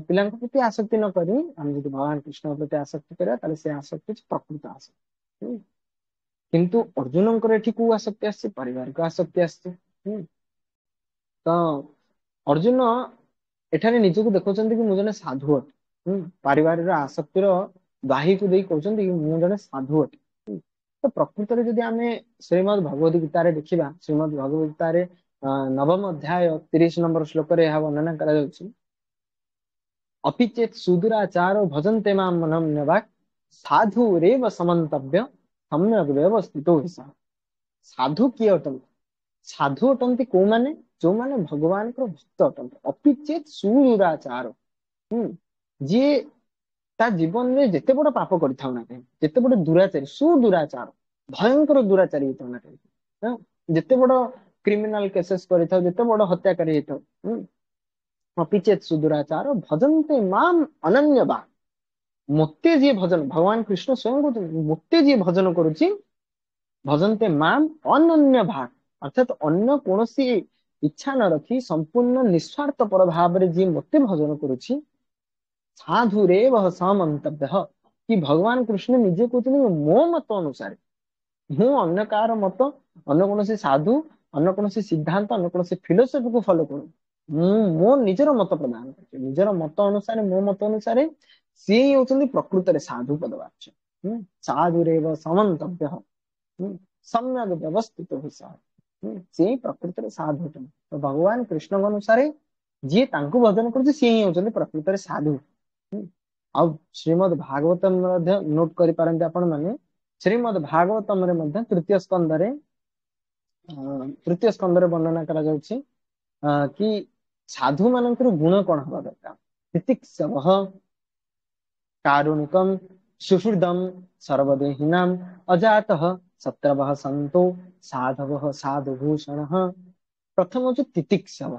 ପିଲାଙ୍କ ପ୍ରତି ଆସକ୍ତି ନ କରି ଆମେ ଯଦି ଭଗବାନ କୃଷ୍ଣଙ୍କ ପ୍ରତି ଆସକ୍ତି କରିବା, ତାହେଲେ ସେ ଆସକ୍ତି ହେଉଛି ପ୍ରକୃତ ଆସକ୍ତି। କିନ୍ତୁ ଅର୍ଜୁନଙ୍କର ଏଠି କୋଉ ଆସକ୍ତି ଆସିଛି? ପାରିବାରିକ ଆସକ୍ତି ଆସିଛି। ତ ଅର୍ଜୁନ ଏଠାରେ ନିଜକୁ ଦେଖୁଛନ୍ତି କି ମୁଁ ଜଣେ ସାଧୁ ଅଟେ। ପାରିବାରିକ ଆସକ୍ତିର ବାହିକୁ ଦେଇ କହୁଛନ୍ତି କି ମୁଁ ଜଣେ ସାଧୁ ଅଟେ। ତ ପ୍ରକୃତରେ ଯଦି ଆମେ ଶ୍ରୀମଦ୍ ଭଗବତ ଗୀତାରେ ଦେଖିବା, ଶ୍ରୀମଦ୍ ଭଗବତ ଗୀତାରେ ନବମ ଅଧ୍ୟାୟ 30 ନମ୍ବର ଶ୍ଲୋକରେ ଏହା ବର୍ଣ୍ଣନା କରାଯାଉଛି, ଅପିଚେତ୍ ସୁଦୁରାଚାର ଭଜନ୍ତେ ମାମ୍ ମନମ୍ୟବାକ୍ ସାଧୁରେବ ସମନ୍ତବ୍ୟ ସମ୍ୟକ୍ ବ୍ୟବସ୍ଥିତୋ ହିସଃ। ସାଧୁ କିଏ ଅଟନ୍ତି? ସାଧୁ ଅଟନ୍ତି କୋଉମାନେ? ଯୋଉମାନେ ଭଗବାନଙ୍କର ଭକ୍ତ ଅଟନ୍ତି। ଅପିଚେତ୍ ସୁଦୁରାଚାର, ଯିଏ ତା ଜୀବନରେ ଯେତେ ବଡ ପାପ କରିଥାଉ ନା କାହିଁକି, ଯେତେ ବଡ ଦୁରାଚାରୀ, ସୁଦୁରାଚାର, ଭୟଙ୍କର ଦୁରାଚାରୀ ହେଇଥାଉ ନା କାହିଁକି, ଯେତେ ବଡ କ୍ରିମିନାଲ କେସେସ୍ କରିଥାଉ, ଯେତେ ବଡ ହତ୍ୟାକାରୀ ହେଇଥାଉ, ଅପିଚେତ୍ ସୁଦୁରାଚାର ଭଜନ୍ତେ ମାମ୍ ଅନନ୍ୟବାକ୍, ମୋତେ ଯିଏ ଭଜନ, ଭଗବାନ କୃଷ୍ଣ ସ୍ୱୟଂ କହୁଛନ୍ତି ମୋତେ ଯିଏ ଭଜନ କରୁଛି, ଭଜନ୍ତେ ମାମ୍ ଅନନ୍ୟ ଭାଗ, ଅର୍ଥାତ ଅନ୍ୟ କୌଣସି ଇଚ୍ଛା ନ ରଖି ସମ୍ପୂର୍ଣ୍ଣ ନିଃସ୍ୱାର୍ଥପର ଭାବରେ ଯିଏ ମୋତେ ଭଜନ କରୁଛି, ସାଧୁରେବ ସମନ୍ତବ୍ୟ, କି ଭଗବାନ କୃଷ୍ଣ ନିଜେ କହୁଛନ୍ତି ମୋ ମତ ଅନୁସାରେ, ମୁଁ ଅନ୍ୟ କାହାର ମତ, ଅନ୍ୟ କୌଣସି ସାଧୁ, ଅନ୍ୟ କୌଣସି ସିଦ୍ଧାନ୍ତ, ଅନ୍ୟ କୌଣସି ଫିଲୋସଫିକୁ ଫଲୋ କରୁନି, ମୁଁ ମୋ ନିଜର ମତ ପ୍ରଦାନ କରୁଛି। ନିଜର ମତ ଅନୁସାରେ, ମୋ ମତ ଅନୁସାରେ ସିଏ ହିଁ ହଉଛନ୍ତି ପ୍ରକୃତରେ ସାଧୁ ପଦବାଚ୍ୟ। ସାଧୁରେବ ସମନ୍ତବ୍ୟ ସମ୍ୟକ୍ ବ୍ୟବସ୍ଥିତ ହିସଃ, ସେ ପ୍ରକୃତରେ ସାଧୁ ଅଟନ୍ତି। ତ ଭଗବାନ କୃଷ୍ଣଙ୍କ ଅନୁସାରେ ଯିଏ ତାଙ୍କୁ ଭଜନ କରୁଛି ସିଏ ହିଁ ହଉଛନ୍ତି ପ୍ରକୃତରେ ସାଧୁ। ଆଉ ଶ୍ରୀମଦ୍ ଭାଗବତମ ମଧ୍ୟ ନୋଟ କରିପାରନ୍ତି ଆପଣ ମାନେ, ଶ୍ରୀମଦ୍ ଭାଗବତମରେ ମଧ୍ୟ ତୃତୀୟ ସ୍କନ୍ଧରେ ବର୍ଣ୍ଣନା କରାଯାଉଛି କି ସାଧୁ ମାନଙ୍କର ଗୁଣ କଣ ହବା ଦରକାର। ତିତିକ୍ଷଭଃ कारुणिकम सुहृदम सर्वदेहिनाम अजातः शत्रवः सन्तो साधवः साधुभूषणः। प्रथम हूँ तितिक्षव।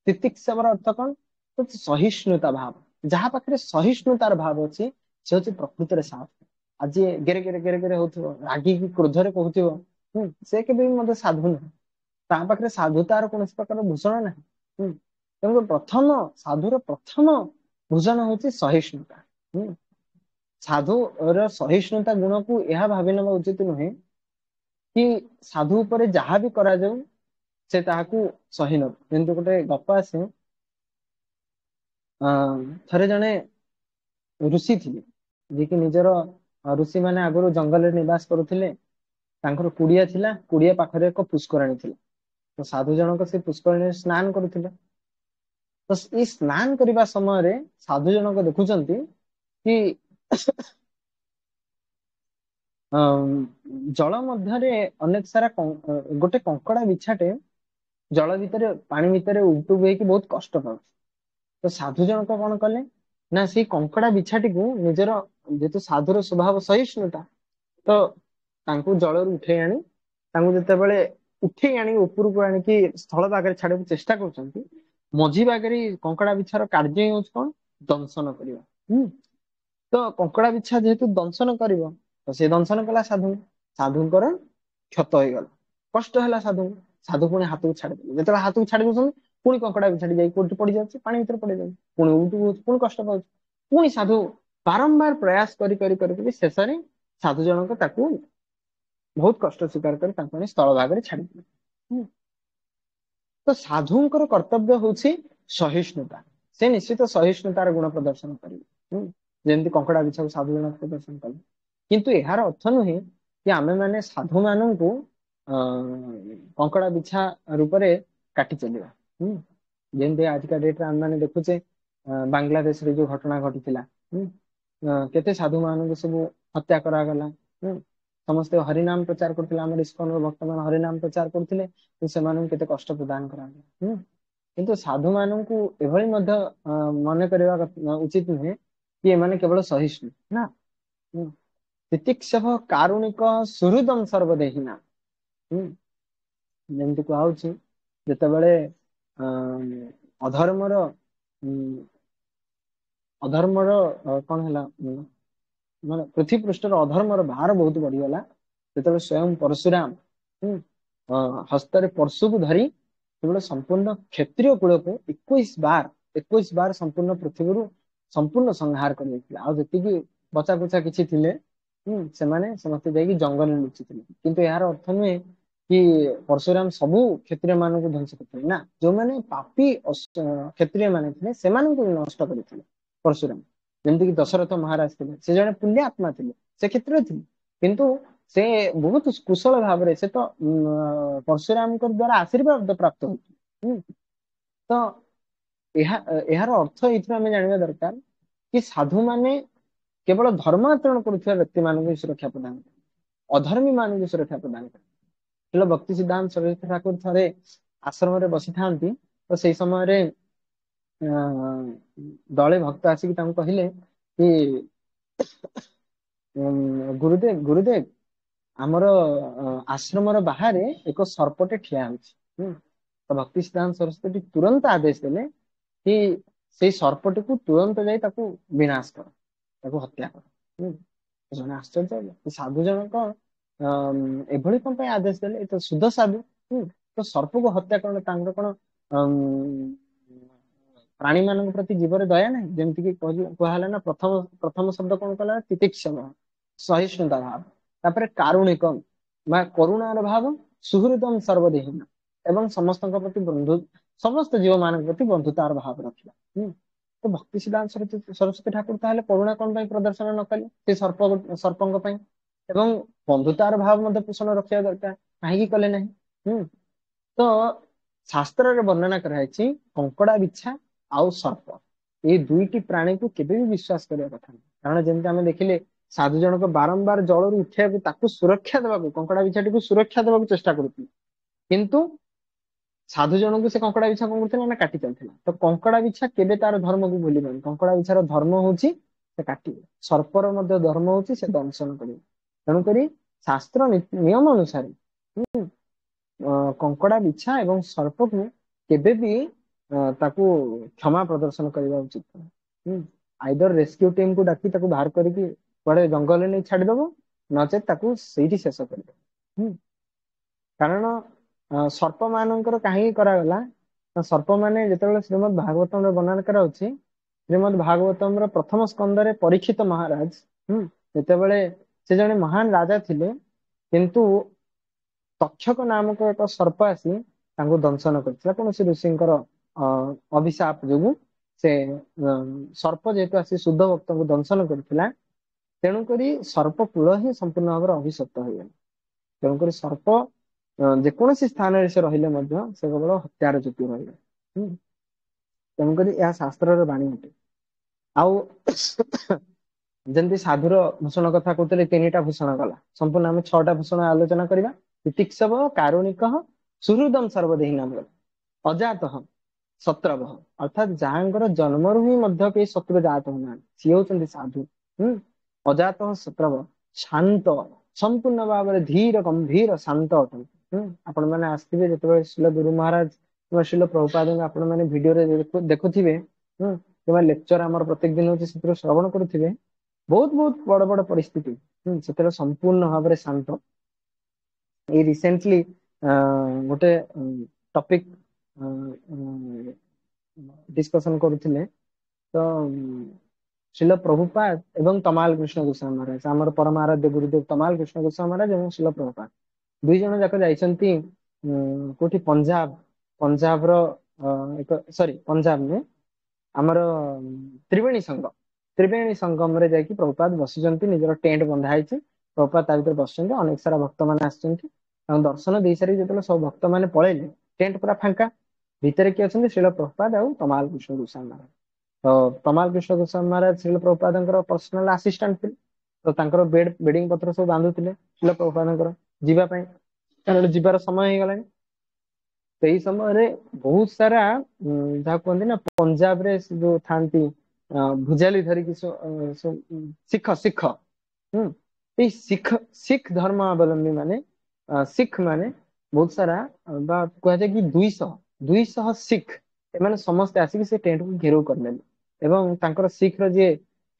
तितिक्षवर अर्थ कौन? तो सहिष्णुता भाव। जहाँ पाखे सहिष्णुतार भाव अच्छी से हूँ प्रकृत साधु। आज गेरे गेरे गेरे गेरे होथो रागी की क्रोधरे कहूथिबो से केबे भी मते साधु न। ता पाखे साधुतार कौन प्रकार भूषण ना। तेणु प्रथम साधुर प्रथम भूषण हूँ सहिष्णुता। साधुर सहिष्णुता गुण को यह भावी नवा उचित नुहे कि साधु उपरे जहाँ भी करा जाऊ से ताहाकू सही न। जेमती गोटे गप आसे थरे जने ऋषि थिले जे कि निजर ऋषि माने आगुरु जंगल रे निवास करुथिले। तांकर कुड़िया थिला, कुड़िया पाखरे एक पुष्करणी थिला। तो साधु जनक से पुष्करणी स्नान करुथिले। तो ई स्नान करबा समय रे साधु जनक देखुचंती कि जल मध्यरे अनेक सारा गोटे कंकड़ा बिछाटे जल भितर पानी भितर उल्टू की बहुत कष्ट पाऊ। तो साधु जनक कौन कले ना से कंकड़ा बिछाटी को निजर जेतु साधुर स्वभाव सहिष्णुता तो तांकू जल उठे आनी तांकू जेतेबेले उठे आनी ऊपर को आनी कि स्थल भाग छाड़े चेष्टा कर मझी भागे कंकड़ा बिछार कार्य हूँ कौन? दंशन करवा। तो कंकड़ा बिछा जेहेतु दंशन कर तो से दंशन कला साधु साधुंकर क्षत हो गला कष्ट है साधु। साधु पुणी हाथ को छाड़ी जो हाथ को छाड़ी दौरान पुणी कंकड़ा बिछाड़ी जाए पड़ जाए पानी भर पड़ जाए पुणी उल्टू पुणी कष्ट पाऊँ पुणी साधु बारंबार प्रयास करी शेष में साधु जनक ताकू बहुत कष्ट स्वीकार कर स्थल भाग छाड़ी। तो साधुंकर कर्तव्य हूँ सहिष्णुता। से निश्चित सहिष्णुतार गुण प्रदर्शन करेंगे जमी कंकड़ा बिछा साधु जनक प्रदर्शन कले। किंतु यार अर्थ नुहे कि आमे माने साधु मानू कंकड़ा बिछा रूप से काटी चलवा। जमी आजिका डेट्रे आम मैंने देखुचे बांग्लादेश रे जो घटना घटी केते साधु मान सब हत्या करागला। समस्ते हरिनाम प्रचार करते इस्कन भक्त मान हरिनाम प्रचार करते केते कष्ट प्रदान करा। किंतु साधु मानू एभली मन करवा उचित नुहे कि एमाने केवल सहिष्णु ना। तितिक्षव कारुणिक सुहृदम सर्वदेहिना। जमती कहुची जेतेबेले अधर्मर अधर्मर कौन है माने पृथ्वी पृष्ठर अधर्मर भार बहुत बढ़ीगला जो स्वयं परशुराम हस्तर परशु को धरी केवल संपूर्ण क्षत्रिय कूल को 21 बार संपूर्ण पृथ्वी संपूर्ण संहार कर बचा कुचा किसी थिले से माने समस्ते जाइए जंगल लुचि थे। किंतु यार अर्थ नुहे कि परशुराम सबू क्षत्रिय मान को ध्वंस करते ना जो मैंने पापी क्षत्रिय मान थे से नष्ट करते परशुराम। जमती कि दशरथ महाराज थे से जड़े पुण्य आत्मा थे से क्षेत्र थे किंतु से बहुत कुशल भाव से तो परशुराम द्वारा आशीर्वाद प्राप्त होती। तो यार अर्थ ये जानवा दरकार कि साधु माने केवल धर्म आचरण कर व्यक्ति मान सुरक्षा प्रदान कर अधर्मी मान सुरक्षा प्रदान कर। भक्ति सिद्धांत सरस्वती ठाकुर थे आश्रम बसी था तो से समय दले भक्त आसिक कहले कि गुरुदेव गुरुदेव आमर आश्रम बाहर एक सर्पटे ठिया हो। तो भक्ति सिद्धांत सरस्वती तुरंत आदेश देले कि से सर्पटी को तुरंत जाई विनाश कर हत्या कर। जन आश्चर्य साधु जनक एभली कौन आदेश देले तो शुद्ध साधु। तो सर्प को हत्या करने कौन प्राणी मान प्रति जीवर दया ना जमती कि कहला ना प्रथम प्रथम शब्द कौन कहला तितिक्षम सहिष्णुता भाव तापर कारुणिकम करुणार भाव सुहृदम सर्वदेहिना एवं समस्त प्रति बंधु समस्त जीव मान प्रति बंधुतार भाव रखा। तो भक्ति सिद्धांत सरस्वती ठाकुर ताहले करुणा कौन प्रदर्शन न कले सर्पंग एवं बंधुतार भाव मध्य पोषण रखा दरकार कहीं कले नहीं। तो शास्त्र रे वर्णना कराई कंकड़ा बिछा आउ सर्प ये दुईटी प्राणी को केबे भी विश्वास करने कथा नहीं। कारण जमी आम देखिले साधु जनक बारंबार जल उठा सुरक्षा देवा कंकड़ा बिछाटी को सुरक्षा देवा चेष्टा करते किंतु साधु जनक से कंकड़ा बिछा कौन करते ना काटी चलता। तो कंकड़ा बिछा केबे तार धर्म को भूल कंकड़ा बिछार धर्म हूँ ସେ କାଟିବେ। ସର୍ପର ମଧ୍ୟ ଧର୍ମ ହଉଛି ସେ ଦଂଶନ କରିବେ। ତେଣୁକରି ଶାସ୍ତ୍ର ନିୟମ ଅନୁସାରେ କଙ୍କଡା, ବିଛା ଏବଂ ସର୍ପକୁ କେବେ ବି ତାକୁ କ୍ଷମା ପ୍ରଦର୍ଶନ କରିବା ଉଚିତ ନୁହେଁ। ଆଇଦର ରେସ୍କ୍ୟୁ ଟିମ୍ କୁ ଡାକି ତାକୁ ବାହାର କରିକି କୁଆଡେ ଜଙ୍ଗଲରେ ନେଇ ଛାଡିଦବ, ନଚେତ ତାକୁ ସେଇଠି ଶେଷ କରିଦବ। କାରଣ ସର୍ପ ମାନଙ୍କର କାହିଁକି କରାଗଲା, ସର୍ପ ମାନେ ଯେତେବେଳେ ଶ୍ରୀମଦ୍ ଭାଗବତମରେ ବର୍ଣ୍ଣନା କରାଉଛି, ଶ୍ରୀମଦ୍ ଭାଗବତମର ପ୍ରଥମ ସ୍କନ୍ଧରେ ପରୀକ୍ଷିତ ମହାରାଜ ଯେତେବେଳେ ସେ ଜଣେ ମହାନ ରାଜା ଥିଲେ, କିନ୍ତୁ ତକ୍ଷକ ନାମକ ଏକ ସର୍ପ ଆସି ତାଙ୍କୁ ଦଂଶନ କରିଥିଲା କୌଣସି ଋଷିଙ୍କର ଅଭିଶାପ ଯୋଗୁ। ସେ ସର୍ପ ଯେହେତୁ ଆସି ଶୁଦ୍ଧ ଭକ୍ତଙ୍କୁ ଦଂଶନ କରିଥିଲା, ତେଣୁକରି ସର୍ପ କୂଳ ହିଁ ସମ୍ପୂର୍ଣ୍ଣ ଭାବରେ ଅଭିଶପ୍ତ ହୋଇଗଲା। ତେଣୁକରି ସର୍ପ ଯେକୌଣସି ସ୍ଥାନରେ ସେ ରହିଲେ ମଧ୍ୟ ସେ କେବଳ ହତ୍ୟାର ଯୋଗ୍ୟ ରହିବ। ତେଣୁକରି ଏହା ଶାସ୍ତ୍ରର ବାଣୀ ଅଟେ। ଆଉ ଯେମିତି ସାଧୁର ଭୂଷଣ କଥା କହୁଥିଲେ, 3ଟା ଭୂଷଣ ଗଲା, ସମ୍ପୂର୍ଣ୍ଣ ଆମେ 6ଟା ଭୂଷଣ ଆଲୋଚନା କରିବା। ତିତିକ୍ଷବ, କାରୁଣିକ, ସୁହୃଦମ ସର୍ବଦେହି ନାମ, ଅଜାତ ଶତ୍ରବ, ଅର୍ଥାତ୍ ଯାହାଙ୍କର ଜନ୍ମରୁ ହିଁ ମଧ୍ୟ କେହି ଶତ୍ରୁ ଜାତ ହଉନାହାନ୍ତି, ସିଏ ହଉଛନ୍ତି ସାଧୁ। ଅଜାତ ଶତ୍ରବ, ଶାନ୍ତ, ସମ୍ପୂର୍ଣ୍ଣ ଭାବରେ ଧୀର ଗମ୍ଭୀର ଶାନ୍ତ ଅଟନ୍ତି। ଆପଣ ମାନେ ଆସିଥିବେ ଯେତେବେଳେ ଶିଲ ଗୁରୁ ମହାରାଜ କିମ୍ବା ଶିଲ ପ୍ରଭୁପାଦଙ୍କୁ ଆପଣ ମାନେ ଭିଡିଓରେ ଦେଖୁଥିବେ, କିମ୍ବା ଲେକ୍ଚର ଆମର ପ୍ରତ୍ୟେକ ଦିନ ହଉଛି ସେଥିରୁ ଶ୍ରବଣ କରୁଥିବେ, ବହୁତ ବହୁତ ବଡ ବଡ ପରିସ୍ଥିତି ସେଥିରେ ସମ୍ପୂର୍ଣ୍ଣ ଭାବରେ ଶାନ୍ତ। ଏଇ ରିସେଣ୍ଟଲି ଗୋଟେ ଟପିକ ଡିସ୍କସନ କରୁଥିଲେ, ତ ଶିଲ ପ୍ରଭୁପାଦ ଏବଂ ତମାଲ କୃଷ୍ଣ ଗୋସ୍ୱାମୀ ମହାରାଜ, ଆମର ପରମ ଆରାଧ୍ୟ ଗୁରୁଦେବ ତମାଲ କୃଷ୍ଣ ଗୋସ୍ୱାମୀ ମହାରାଜ ଏବଂ ଶିଲ ପ୍ରଭୁପାଦ, 2 ଜଣ ଯାକ ଯାଇଛନ୍ତି କୋଉଠି ପଞ୍ଜାବର ଏକ ପଞ୍ଜାବ ନୁହେଁ, ଆମର ତ୍ରିବେଣୀ ସଙ୍ଗମରେ ଯାଇକି ପ୍ରଭୁପାଦ ବସିଛନ୍ତି। ନିଜର ଟେଣ୍ଟ ବନ୍ଧା ହେଇଛି, ପ୍ରଭୁପାଦ ତା ଭିତରେ ବସିଛନ୍ତି। ଅନେକ ସାରା ଭକ୍ତ ମାନେ ଆସିଛନ୍ତି। ତାଙ୍କୁ ଦର୍ଶନ ଦେଇ ସାରି ଯେତେବେଳେ ସବୁ ଭକ୍ତ ମାନେ ପଳେଇଲେ, ଟେଣ୍ଟ ପୁରା ଫାଙ୍କା, ଭିତରେ କିଏ ଅଛନ୍ତି? ଶିଳ ପ୍ରଭୁପାଦ ଆଉ ତମାଲ କୃଷ୍ଣ ଗୋସ୍ୱାମୀ ମହାରାଜ। ତ ତମାଲ କୃଷ୍ଣ ଗୋସ୍ୱାମୀ ମହାରାଜ ଶିଳ ପ୍ରଭୁପାଦଙ୍କର ପର୍ସନାଲ ଆସିଷ୍ଟାଣ୍ଟ ଥିଲେ। ତ ତାଙ୍କର ବେଡିଂ ପତ୍ର ସବୁ ବାନ୍ଧୁଥିଲେ ଶିଳ ପ୍ରଭୁପାଦଙ୍କର ଯିବା ପାଇଁ, କାରଣ ଯିବାର ସମୟ ହେଇଗଲାଣି। ସେଇ ସମୟରେ ବହୁତ ସାରା ଯାହା କୁହନ୍ତି ନା, ପଞ୍ଜାବରେ ଯୋଉ ଥାନ୍ତି ଭୁଜାଲି ଧରିକି ଶିଖ ଏଇ ଶିଖ ଧର୍ମାବଲମ୍ବୀ ମାନେ, ଶିଖ ମାନେ ବହୁତ ସାରା, ବା କୁହାଯାଏ କି 200 ଶିଖ, ଏମାନେ ସମସ୍ତେ ଆସିକି ସେ ଟେଣ୍ଟକୁ ଘେରାଉ କରିନେଲେ। ଏବଂ ତାଙ୍କର ଶିଖର ଯିଏ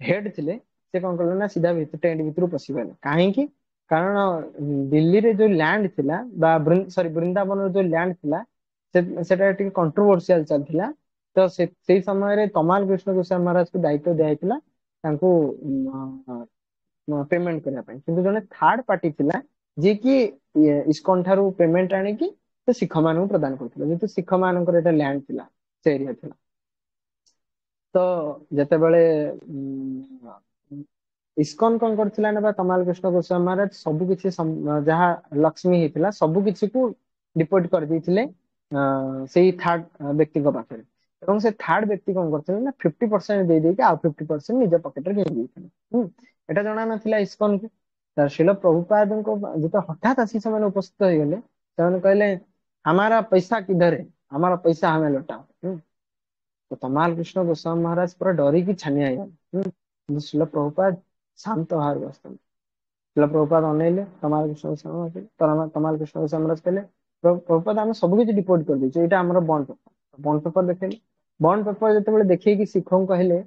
ହେଡ୍ ଥିଲେ, ସେ କଣ କଲେ ନା ସିଧା ଟେଣ୍ଟ ଭିତରୁ ପଶିଗଲେ। କାହିଁକି? କାରଣ ଦିଲ୍ଲୀରେ ଯୋଉ ଲ୍ୟାଣ୍ଡ ଥିଲା, ବା ବୃନ୍ଦାବନର ଯୋଉ ଲ୍ୟାଣ୍ଡ ଥିଲା, ସେଟା ଟିକେ କଣ୍ଟ୍ରୋଭର୍ସିଆଲ ଚାଲିଥିଲା। ତ ସେଇ ସମୟରେ ତମାଲ କୃଷ୍ଣ ଗୋସ୍ୱାମୀ ମହାରାଜକୁ ଦାୟିତ୍ୱ ଦିଆଯାଇଥିଲା ତାଙ୍କୁ ପେମେଣ୍ଟ କରିବା ପାଇଁ। କିନ୍ତୁ ଜଣେ ଥାର୍ଡ ପାର୍ଟି ଥିଲା, ଯିଏକି ଇସ୍କନ ଠାରୁ ପେମେଣ୍ଟ ଆଣିକି ସେ ଶିଖ ମାନଙ୍କୁ ପ୍ରଦାନ କରୁଥିଲେ, ଯେହେତୁ ଶିଖ ମାନଙ୍କର ଏଟା ଲ୍ୟାଣ୍ଡ ଥିଲା, ସେ ଏରିଆ ଥିଲା। ତ ଯେତେବେଳେ ଇସ୍କନ କଣ କରିଥିଲା ନା, ବା ତମାଲ କୃଷ୍ଣ ଗୋସ୍ୱାମୀ ମହାରାଜ ସବୁ କିଛି ଯାହା ଲକ୍ଷ୍ମୀ ହେଇଥିଲା ସବୁ କିଛିକୁ ଡିପୋଜିଟ କରିଦେଇଥିଲେ ସେଇ ଥାର୍ଡ ବ୍ୟକ୍ତିଙ୍କ ପାଖରେ। ଏବଂ ସେ ଥାର୍ଡ ବ୍ୟକ୍ତି କଣ କରିଥିଲେ ନା 50% ଦେଇଦେଇକି ଆଉ 50% ନିଜ ପକେଟରେ ଦେଇଥିଲେ। ଏଟା ଜଣା ନଥିଲା ଇସ୍କନକୁ। ଶିଳ ପ୍ରଭୁପାଦଙ୍କ ଯେତେବେଳେ ହଠାତ୍ ଆସି ସେମାନେ ଉପସ୍ଥିତ ହେଇଗଲେ, ସେମାନେ କହିଲେ हमारा पैसा किधर है, हमारा पैसा हमें लौटाओ। तो तमाल कृष्ण गोस्वामी महाराज पूरा डरिकी छानिया ହେଇଗଲେ। ଶିଳ ପ୍ରଭୁପାଦ ଶାନ୍ତ ଭାବରେ ବସିଥିଲେ। ଶିଳ ପ୍ରଭୁପାଦ ଅନେଇଲେ ତମାଲ କୃଷ୍ଣ ଗୋସ୍ୱାମୀ, ତମାଲ କୃଷ୍ଣ ଗୋସ୍ୱାମୀ ମହାରାଜ କହିଲେ ପ୍ରଭୁପାଦ ଆମେ ସବୁ କିଛି ଡିପୋଜିଟ କରିଦେଇଛୁ, ଏଇଟା ଆମର ବଣ୍ଡ ପେପର। ବଣ୍ଡ ପେପର ଦେଖେଇଲେ। ବଣ୍ଡ ପେପର ଯେତେବେଳେ ଦେଖେଇକି ଶିଖଙ୍କୁ କହିଲେ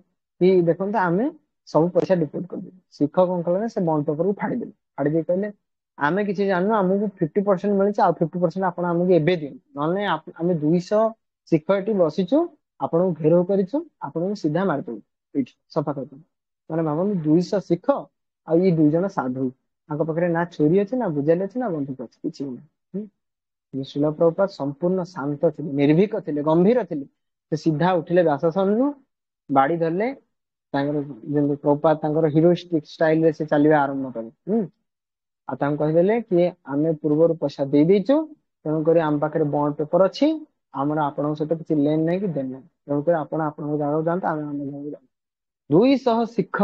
କି ଦେଖନ୍ତୁ ଆମେ ସବୁ ପଇସା ଡିପୋଜିଟ କରିଦେବୁ, ଶିଖ କଣ କଲେ ନା ସେ ବଣ୍ଡ ପେପରକୁ ଫାଡ଼ିଦେଲେ। ଫାଡ଼ିଦେଇ କହିଲେ ଆମେ କିଛି ଜାଣିନୁ, ଆମକୁ 50% ମିଳିଛି, ଆଉ 50% ଆପଣ ଆମକୁ ଏବେ ଦିଅନ୍ତୁ, ନହେଲେ ଆମେ 200 ଶିଖ ଏଠି ବସିଛୁ, ଆପଣଙ୍କୁ ଘେରାଉ କରିଛୁ, ଆପଣଙ୍କୁ ସିଧା ମାରିଦେବୁ, ଏଇଠି ସଫା କରିଦେବୁ। ମାନେ ଭାବନ୍ତୁ 200 ଶିଖ ଆଉ ଇଏ 2 ଜଣ ସାଧୁ, ତାଙ୍କ ପାଖରେ ନା ଛୁରୀ ଅଛି, ନା ଭୁଜାଲି ଅଛି, ନା ବନ୍ଧୁକ ଅଛି, କିଛି ନାହିଁ। ଶିଳ ପ୍ରଭୁପାଦ ସମ୍ପୂର୍ଣ୍ଣ ଶାନ୍ତ ଥିଲେ, ନିର୍ଭୀକ ଥିଲେ, ଗମ୍ଭୀର ଥିଲେ। ସେ ସିଧା ଉଠିଲେ ବ୍ୟାସସନରୁ, ବାଡି ଧରିଲେ, ତାଙ୍କର ଯେମିତି ପ୍ରଭୁପାଦ ତାଙ୍କର ହିରୋଇଷ୍ଟିକ ଷ୍ଟାଇଲରେ ସେ ଚାଲିବା ଆରମ୍ଭ କଲେ। ଆଉ ତାଙ୍କୁ କହିଦେଲେ କି ଆମେ ପୂର୍ବରୁ ପଇସା ଦେଇ ଦେଇଛୁ, ତେଣୁକରି ଆମ ପାଖରେ ବଣ୍ଡ ପେପର ଅଛି, ଆମର ଆପଣଙ୍କ ସହିତ କିଛି ଲେନ ନାହିଁ କି ଦେନ ନାହିଁ, ତେଣୁକରି ଆପଣ ଆପଣଙ୍କ ଜାଗାକୁ ଯାଆନ୍ତୁ, ଆମେ ଆମ ଜାଗାକୁ ଯାଆନ୍ତୁ। 200 ଶିଖ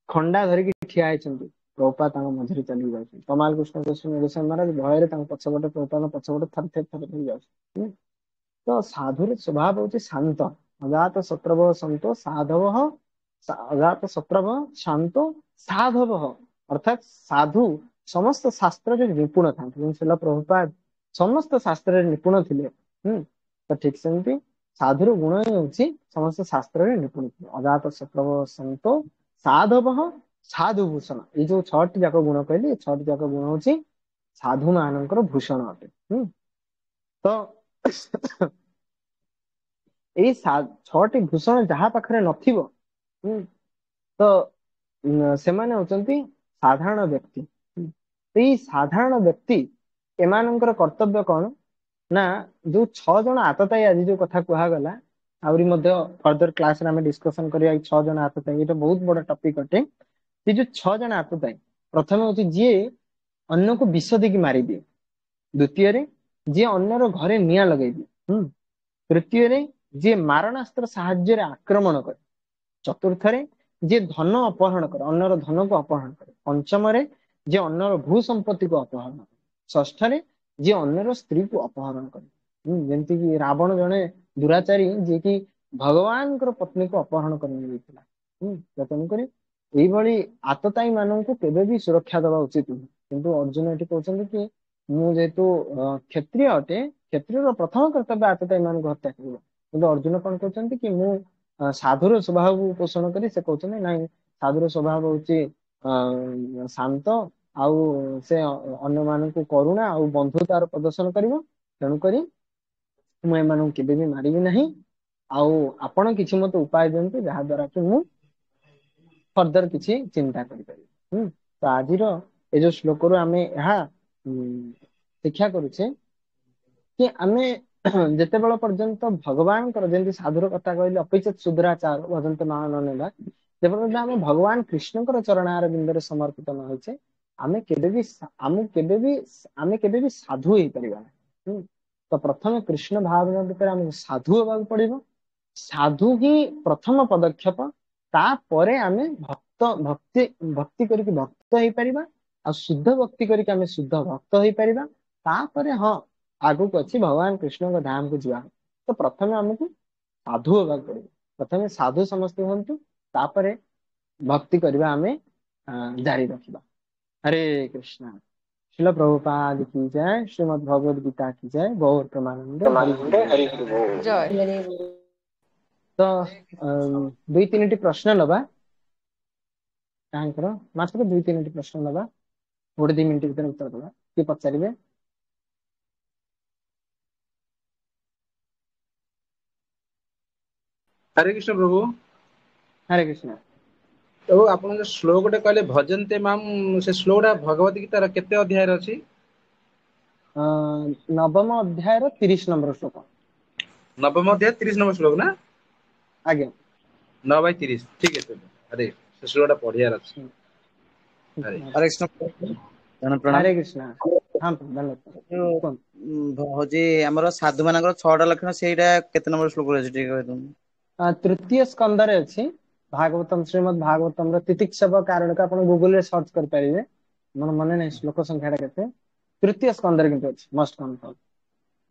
ଖଣ୍ଡା ଧରିକି ଠିଆ ହେଇଛନ୍ତି, ପ୍ରଭୁପାଦ ତାଙ୍କ ମଝିରେ ଚାଲିକି ଯାଉଛନ୍ତି। ତମାଲ କୃଷ୍ଣ ଗୋସ୍ୱାମୀ ମହାରାଜ ଭୟରେ ତାଙ୍କ ପଛପଟେ, ପ୍ରଭୁପାଦ ପଛପଟେ ଥର ଯାଉଛନ୍ତି। ତ ସାଧୁର ସ୍ୱଭାବ ହଉଛି ଶାନ୍ତ। ଅଜାତ ଶତ୍ରଭ ସନ୍ତୋ ସାଧବ अजात शत्रव शांतो साधव अर्थात साधु समस्त शास्त्र निपुण था प्रभुपाद समस्त शास्त्र निपुण थे। तो ठीक सेमती साधुर गुण ही हूँ समस्त शास्त्र निपुण थे। अजात शत्रव शांतो साधव साधु भूषण ये जो 6टी जाक गुण कहली 6टी जाक गुण हूँ साधु मानकर भूषण अटे। तो यही 6टी भूषण जहाँ पाखरे नथिबो तो सेमाने होचंती साधारण व्यक्ति। यही साधारण व्यक्ति एमानंकर कर्तव्य कौन ना जो 6 जन आतताई आज जो कथा कहगला आउरी मध्य फर्दर क्लास रे डिस्कशन करिया 6 जन आतताई ये बहुत बड़ा टॉपिक अटे। ये जो 6 जन आतताई प्रथम होची जे अन्न को विष देकी मारी दिए, द्वितीय रे जे अन्नर घरे निया लगेई दिए, तृतीय रे जे मारणास्त्र साहाय्य रे आक्रमण करे, चतुर्थ रे जे धन अपहरण करे अन्नर धन को अपहरण करे, पंचम रे जे अन्नर भू संपत्ति को अपहरण करे, षष्ठ रे जे अन्नर स्त्री को अपहरण करे। जेमती कि रावण जने दुराचारी जे कि भगवान पत्नी को अपहरण कर तेणुकर यही आतताई मानू केबे भी सुरक्षा दवा उचित नुह। किंतु अर्जुन ये कहते कि मु जेहेतु क्षत्रिय अटे क्षत्रिय प्रथम कर्तव्य आतताई मान हत्या कर। किंतु अर्जुन कौन कहते कि मु साधुर स्वभाव पोषण करी से कहते ना साधुर स्वभाव हूँ शांत आउ से अन्य मानक करुणा आउ बंधुतार प्रदर्शन करिवो। तेणुकरी मु एमानू केबे भी मारिबी नहीं। आउ आपण किछि मते उपाय दियंतु जहा द्वारा कि मु फर्दर किछि चिंता करि पारि। तो आजिर ए जो श्लोक रु आमे यहा शिक्षा करूछे कि आमे जेते बेल पर्यंत भगवान कर जेंति साधुर कथा कहले अपिचत शुद्राचार भजंत महाननेबा जेपर्यंत आमे भगवान कृष्णकर चरणार बिंदरे समर्पित न होइछे आमे केबे भी साधु हेइ परिबा। तो प्रथम कृष्ण भावना भितर आमे साधु होबाक पड़िबो। साधु ही प्रथम पदक्षेप तापरे आमे भक्ति करके भक्त हेइ परिबा आ शुद्ध भक्ति करके आमे शुद्ध भक्त हेइ परिबा। तापरे हाँ आगु को अछि भगवान कृष्ण को धाम को जीवा। तो प्रथमे हमको साधु होबाक पड़िबो। प्रथमे साधु समस्त हुंतु तापरे भक्ति करबा आमे जारी रखिबा। हरे कृष्णा। श्रील प्रभुपाद की जय। श्रीमद् भगवद गीता की जय। गौर प्रमानंद हरि हरि बोल। जय। तो 2-3 प्रश्न नबा कांकर मात्र 2-3 प्रश्न नबा 1-2 मिनिट भीतर उत्तर दबा कि पचारिबे। हरे कृष्ण प्रभु। हरे कृष्ण। तो आपण जो श्लोक टे कहले भजन्ते माम से श्लोकटा भगवत गीतार केते अध्याय रे अछि? 9म अध्याय 30 नंबर श्लोक। 9म अध्याय 30 नंबर श्लोक ना? आज्ञा 9/30 ठीक है। अरे से श्लोकटा पढियार अछि। हरे कृष्ण प्रणाम। हरे कृष्ण। हाँ धन्यवाद। हजे हमर साधु मानकर 6टा लक्षण सेटा केते नंबर श्लोक रे ठीक कहै तुम? तृतीय स्कंद रे अछि भागवतम श्रीमद् भागवतम तितिक्षव कारण का आपण गूगल रे सर्च कर पारिबे। मन मने नै श्लोक संख्याटा केते तृतीय स्कंद रे किंतु अछि मस्ट कन्फर्म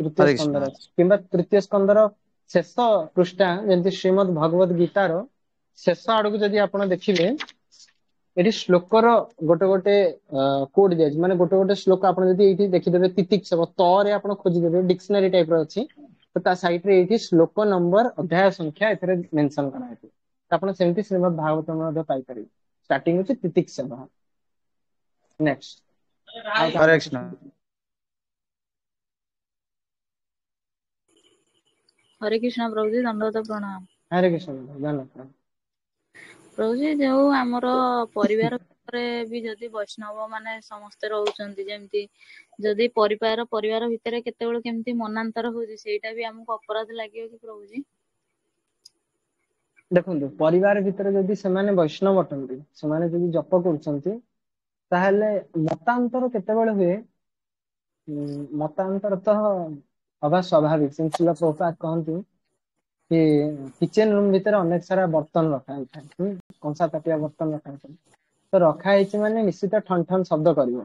तृतीय स्कंद रे अछि किंबा तृतीय स्कंद रो शेष पृष्ठा जेंति श्रीमद् भगवत गीतार शेष आडकु जदि आपण देखिबे एठी श्लोकर गोटे गोटे कोड दिया माने गोटे गोटे श्लोक आपण जदि एठी देखिदेबे तितिक्षव त रे आपण खोजि देबे डिक्शनरी टाइप रो अछि तो ता साइड रे एठी श्लोक नंबर अध्याय संख्या एथरे मेंशन करा है। आपण सेमति श्रीमद् भागवतम मध्ये पाई परिबे। स्टार्टिंग होछि तितिक्षव। नेक्स्ट हरे कृष्ण। हरे कृष्ण प्रभु जी दंडवत प्रणाम। हरे कृष्ण धन्यवाद प्रभु जी। जो आमर परिवार भी जदि वैष्णव माने समस्ते रहउचंती जेमती जदि परिवार भितर केतेबेले केमती मनांतर होउची सेटा भी हमको अपराध लागियो कि प्रभु जी? देखंतु परिवार भितर जदि सेमाने वैष्णव अटंती सेमाने जदि जप करछंती ताहले मतांतर केतेबेले हुए मतांतर तो हवा स्वाभाविक। सिंचिला प्रभुपाद कहंती कि किचन रूम भीतर अनेक सारा बर्तन रखा है कंसा ताटिया बर्तन रखा है तो रखा है माने निश्चित ठन ठन शब्द करिवो।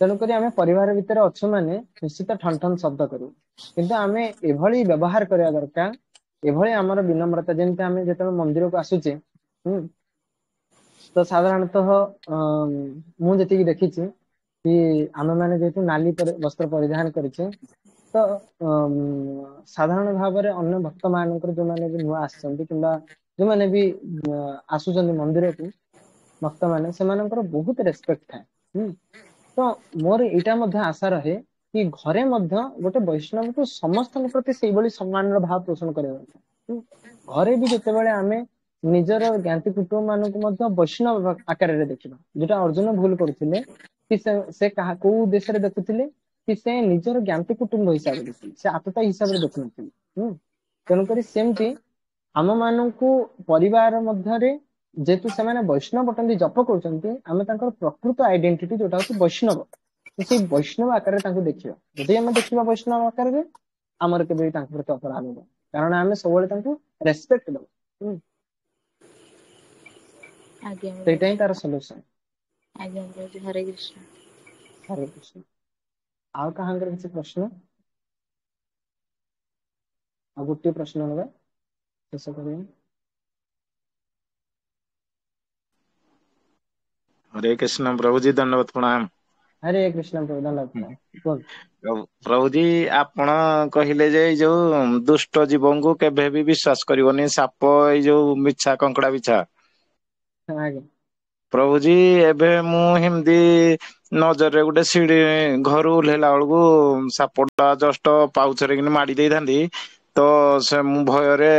तेणुक आम परिवार भितर अच्छु माने निश्चित ठन ठन शब्द करू किंतु आमे एभली व्यवहार करया दरकार एभली आमर विनम्रता जेंति आमे जेते मंदिर को आसुचे ତ ସାଧାରଣତଃ ମୁଁ ଯେତିକି ଦେଖିଛି କି ଆମେ ମାନେ ଯେହେତୁ ନାଲି ବସ୍ତ୍ର ପରିଧାନ କରିଛେ ତ ସାଧାରଣ ଭାବରେ ଅନ୍ୟ ଭକ୍ତ ମାନଙ୍କର ଯୋଉମାନେ ବି ନୂଆ ଆସିଛନ୍ତି କିମ୍ବା ଯୋଉମାନେ ବି ଆସୁଛନ୍ତି ମନ୍ଦିରକୁ ଭକ୍ତ ମାନେ ସେମାନଙ୍କର ବହୁତ ରେସ୍ପେକ୍ଟ ଥାଏ। ତ ମୋର ଏଇଟା ମଧ୍ୟ ଆଶା ରହେ କି ଘରେ ମଧ୍ୟ ଗୋଟେ ବୈଷ୍ଣବକୁ ସମସ୍ତଙ୍କ ପ୍ରତି ସେଇଭଳି ସମ୍ମାନର ଭାବ ପୋଷଣ କରିବା କଥା। ଘରେ ବି ଯେତେବେଳେ ଆମେ ନିଜର ଜ୍ଞାତି କୁଟୁମ୍ବ ମାନଙ୍କୁ ମଧ୍ୟ ବୈଷ୍ଣବ ଆକାରରେ ଦେଖିବା, ଯୋଉଟା ଅର୍ଜୁନ ଭୁଲ କରୁଥିଲେ କି ସେ କାହା କୋଉ ଉଦ୍ଦେଶ୍ୟରେ ଦେଖୁଥିଲେ କି ସେ ନିଜର ଜ୍ଞାତି କୁଟୁମ୍ବ ହିସାବରେ ଦେଖୁଥିଲେ, ସେ ଆତତା ହିସାବରେ ଦେଖୁନଥିଲେ। ତେଣୁକରି ସେମିତି ଆମ ମାନଙ୍କୁ ପରିବାର ମଧ୍ୟରେ ଯେହେତୁ ସେମାନେ ବୈଷ୍ଣବ ଅଟନ୍ତି ଜପ କରୁଛନ୍ତି, ଆମେ ତାଙ୍କର ପ୍ରକୃତ ଆଇଡେଣ୍ଟିଟି ଯୋଉଟା ହଉଛି ବୈଷ୍ଣବ, ସେଇ ବୈଷ୍ଣବ ଆକାରରେ ତାଙ୍କୁ ଦେଖିବା। ଯଦି ଆମେ ଦେଖିବା ବୈଷ୍ଣବ ଆକାରରେ ଆମର କେବେ ବି ତାଙ୍କ ପ୍ରତି ଅପରାଧ ହେବ, କାରଣ ଆମେ ସବୁବେଳେ ତାଙ୍କୁ ରେସ୍ପେକ୍ଟ ଦବା। ଆଜ୍ଞା ସେଇଟା ହିଁ ପ୍ରଭୁ। ତାର ସଲ୍ୟୁସନ। ଆଜ୍ଞା ପ୍ରଭୁ, ହରେ କୃଷ୍ଣ। ହରେ କୃଷ୍ଣ। ଆଉ କାହାଙ୍କର କିଛି ପ୍ରଶ୍ନ? ଆଉ ଗୋଟିଏ ପ୍ରଶ୍ନ ନେବା, ଶେଷ କରିବା। हरे कृष्ण प्रभु जी, दंडवत प्रणाम। हरे कृष्ण प्रभु, दंडवत प्रणाम। कुहନ୍ତୁ। प्रभु जी, आपण कहले जे एई जो दुष्ट जीवଙ୍କୁ केभे भी विश्वास करिवनी, साप एई जो मिछा कंकड़ा बिछा। ଆଜ୍ଞା। प्रभु जी एबे मु हिमदी नजରରେ ଗୋଟେ ସିଡି ଘରୁ ଓହ୍ଲେଇଲା ବେଳକୁ ସାପଟା ଜଷ୍ଟ ପାଉଛରେ କିନି ମାଡି ଦେଇଥାନ୍ତି, ତ ସେ ମୁଁ ଭୟରେ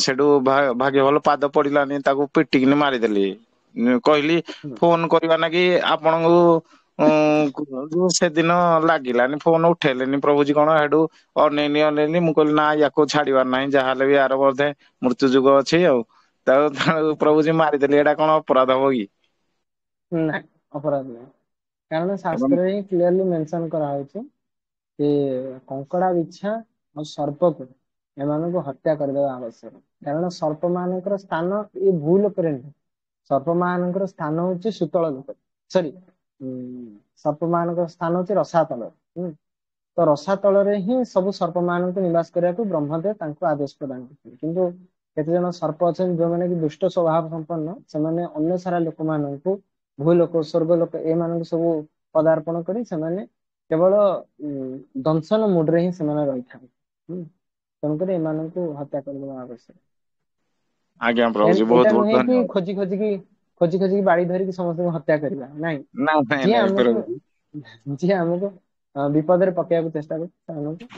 ସେଠୁ ଭାଗ୍ୟ ଭଲ ପାଦ ପଡିଲାନି, ତାକୁ ପିଟିକିନି ମାରିଦେଲି। କହିଲି ଫୋନ କରିବା ନାଗି ଆପଣଙ୍କୁ ସେଦିନ ଲାଗିଲାନି, ଫୋନ ଉଠେଇଲେନି ପ୍ରଭୁଜୀ କଣ। ହେଠୁ ଅନେଇନି ମୁଁ କହିଲି ନା ୟାକୁ ଛାଡିବାର ନାହିଁ, ଯାହାହେଲେ ବି ଆର ବୋଧେ ମୃତ୍ୟୁ ଯୁଗ ଅଛି ଆଉ। ତାକୁ ପ୍ରଭୁଜୀ ମାରିଦେଲି, ଏଇଟା କଣ ଅପରାଧ ହବ କି? ନା, ଅପରାଧ ନାହିଁ, କାରଣ ଶାସ୍ତ୍ରରେ ହିଁ କ୍ଲିୟରଲି ମେନସନ କରାହଉଛି କି କଙ୍କଡା ବିଛା ଆଉ ସର୍ପକୁ ଏମାନଙ୍କୁ ହତ୍ୟା କରିଦେବା ଆବଶ୍ୟକ। କାରଣ ସର୍ପ ମାନଙ୍କର ସ୍ଥାନ ଏ ଭୂ ଲୋକରେ ନୁହେଁ, ସର୍ପ ମାନଙ୍କର ସ୍ଥାନ ହଉଛି ସୁତଳ ଲୋକ, ସରି ସର୍ପ ମାନଙ୍କର ସ୍ଥାନ ହଉଛି ରସାତଳ। ତ ରସାତଳରେ ହିଁ ସବୁ ସର୍ପ ମାନଙ୍କୁ ନିବାସ କରିବାକୁ ବ୍ରହ୍ମଦେବ ତାଙ୍କୁ ଆଦେଶ ପ୍ରଦାନ କରିଥିଲେ। କିନ୍ତୁ କେତେ ଜଣ ସର୍ପ ଅଛନ୍ତି ଯୋଉମାନେ କି ଦୁଷ୍ଟ ସ୍ୱଭାବ ସମ୍ପନ୍ନ, ସେମାନେ ଅନ୍ୟ ସାରା ଲୋକମାନଙ୍କୁ ଭୂଲୋକ ସ୍ୱର୍ଗ ଲୋକ ଏମାନଙ୍କୁ ସବୁ ପଦାର୍ପଣ କରି ସେମାନେ କେବଳ ଦଂଶନ ମୁଡରେ ହିଁ ସେମାନେ ରହିଥାନ୍ତି। ତେଣୁକରି ଏମାନଙ୍କୁ ହତ୍ୟା କରିଦେବା ଆବଶ୍ୟକ। ଆଜ୍ଞା ପ୍ରଭୁଜୀ, ବହୁତ ଏଇଟା ବହୁତ ନୁହେଁ କି ଧନ୍ୟବାଦ। ଖୋଜି ଖୋଜିକି ବାଡି ଧରିକି ସମସ୍ତଙ୍କୁ ହତ୍ୟା କରିବା, ନାଇଁ। ନାଇଁ ଯିଏ ନାଇଁ ଆମକୁ ପ୍ରଭୁଜୀ। ବିପଦରେ ପକେଇବାକୁ ଚେଷ୍ଟା କରୁଛି ସେମାନଙ୍କୁ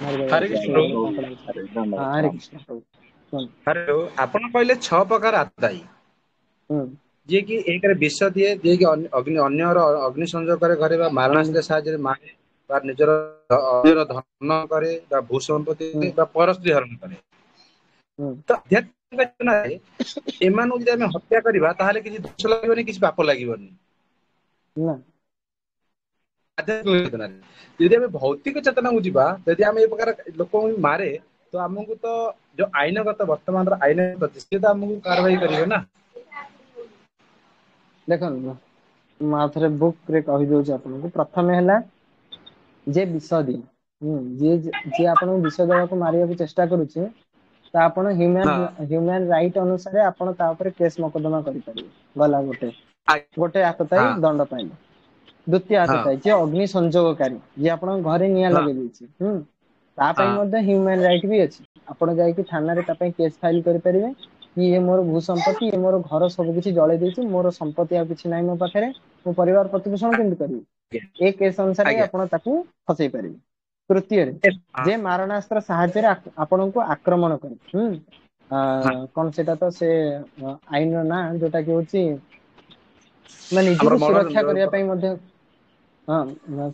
ମାରିଦେବା ହରେ ଉଚିତ। କୃଷ୍ଣ ସେଇ ପ୍ରଭୁ। ଉପରେ କଙ୍କଡା ବିଛା। ଧନ୍ୟବାଦ ହରେ ପ୍ରଣାମ। କୃଷ୍ଣ ପ୍ରଭୁ। କୁହନ୍ତୁ। ହରେ ଆପଣ କହିଲେ 6 ପ୍ରକାର ଆତତାୟୀ, ହୁଁ। ଯିଏକି ଏକରେ ବିଷ ଦିଏ, ଯିଏକି ଅନ୍ୟର ଅଗ୍ନି ସଂଯୋଗ କରେ ଘରେ, ବା ମାରଣାସ୍ତ୍ର ସାହାଯ୍ୟରେ ମାରେ, ବା ନିଜର ଧନ କରେ, ବା ଭୂ ସମ୍ପତ୍ତି ହୁଁ ବା ପରସ୍ତ୍ରୀ ହରଣ କରେ। ହୁଁ ତ ଆଧ୍ୟାତ୍ମିକ ଚେତନାରେ ଏମାନଙ୍କୁ ଯଦି ଆମେ ହତ୍ୟା କରିବା, ତାହେଲେ କିଛି ଦୋଷ ଲାଗିବନି, କିଛି ପାପ ଲାଗିବନି। ନା। ଆଧ୍ୟାତ୍ମିକ ଚେତନାରେ ଯଦି ଆମେ ଭୌତିକ ଚେତନାକୁ ଯିବା, ଯଦି ଆମେ ଏ ପ୍ରକାର ଲୋକଙ୍କୁ ମାରେ, ତ ଆମକୁ ତ ଯୋଉ ଆଇନଗତ ବର୍ତ୍ତମାନର ଆଇନଗତ ସିଏ ତ ଆମକୁ କାରବାଇ କରିବେ ନା। ଦେଖନ୍ତୁ, ମୁଁ ଆଉ ଥରେ ବୁକ୍ ରେ କହିଦଉଛି ଆପଣଙ୍କୁ। ପ୍ରଥମେ ହେଲା ଯେ ବିଷ ଦିଏ, ଯିଏ ଆପଣଙ୍କୁ ବିଷ ଦେବାକୁ ମାରିବାକୁ ଚେଷ୍ଟା କରୁଛି, ତ ଆପଣ ହଁ ହ୍ୟୁମାନ ରାଇଟ ଅନୁସାରେ ଆପଣ ତା ଉପରେ କେସ୍ ମକଦ୍ଦମା କରିପାରିବେ। ଗଲା ଗୋଟେ ଆତତାୟୀ ହଁ ଦଣ୍ଡ ପାଇଲେ। ଦ୍ଵିତୀୟ ହଁ ଆତତାୟୀ ଯିଏ ଅଗ୍ନି ସଂଯୋଗକାରୀ, ଯିଏ ଆପଣଙ୍କ ଘରେ ନିଆଁ ହଁ ଲଗେଇ ଦେଇଛି, ତା ପାଇଁ ହଁ ମଧ୍ୟ ହ୍ୟୁମାନ ରାଇଟ ବି ଅଛି। ଆପଣ ଯାଇକି ଥାନାରେ ତା ପାଇଁ କେସ୍ ଫାଇଲ କରିପାରିବେ କି ଇଏ ମୋର ଭୂ ସମ୍ପତ୍ତି, ଇଏ ମୋର ଘର ସବୁ କିଛି ଜଳେଇ ଦେଇଛି, ମୋର ସମ୍ପତ୍ତି ଆଉ କିଛି ନାହିଁ ମୋ ପାଖରେ, ମୁଁ ପରିବାର ପ୍ରତିପୋଷଣ କେମିତି କରିବି, ଏ କେସ୍ ଅନୁସାରେ ଆଜ୍ଞା ଆପଣ ତାକୁ ଫସେଇ ପାରିବେ। ତୃତୀୟରେ, ହଁ ଯେ ମାରଣାସ୍ତ୍ର ସାହାଯ୍ୟରେ ଆପଣଙ୍କୁ ଆକ୍ରମଣ କରେ, ହଁ କଣ ସେଟା ତ ସେ ଆଇନର ନାଁ ଯୋଉଟା କି ହଉଛି ଆମର ନିଜକୁ ସୁରକ୍ଷା କରିବା ମରଣ ପାଇଁ ମଧ୍ୟ,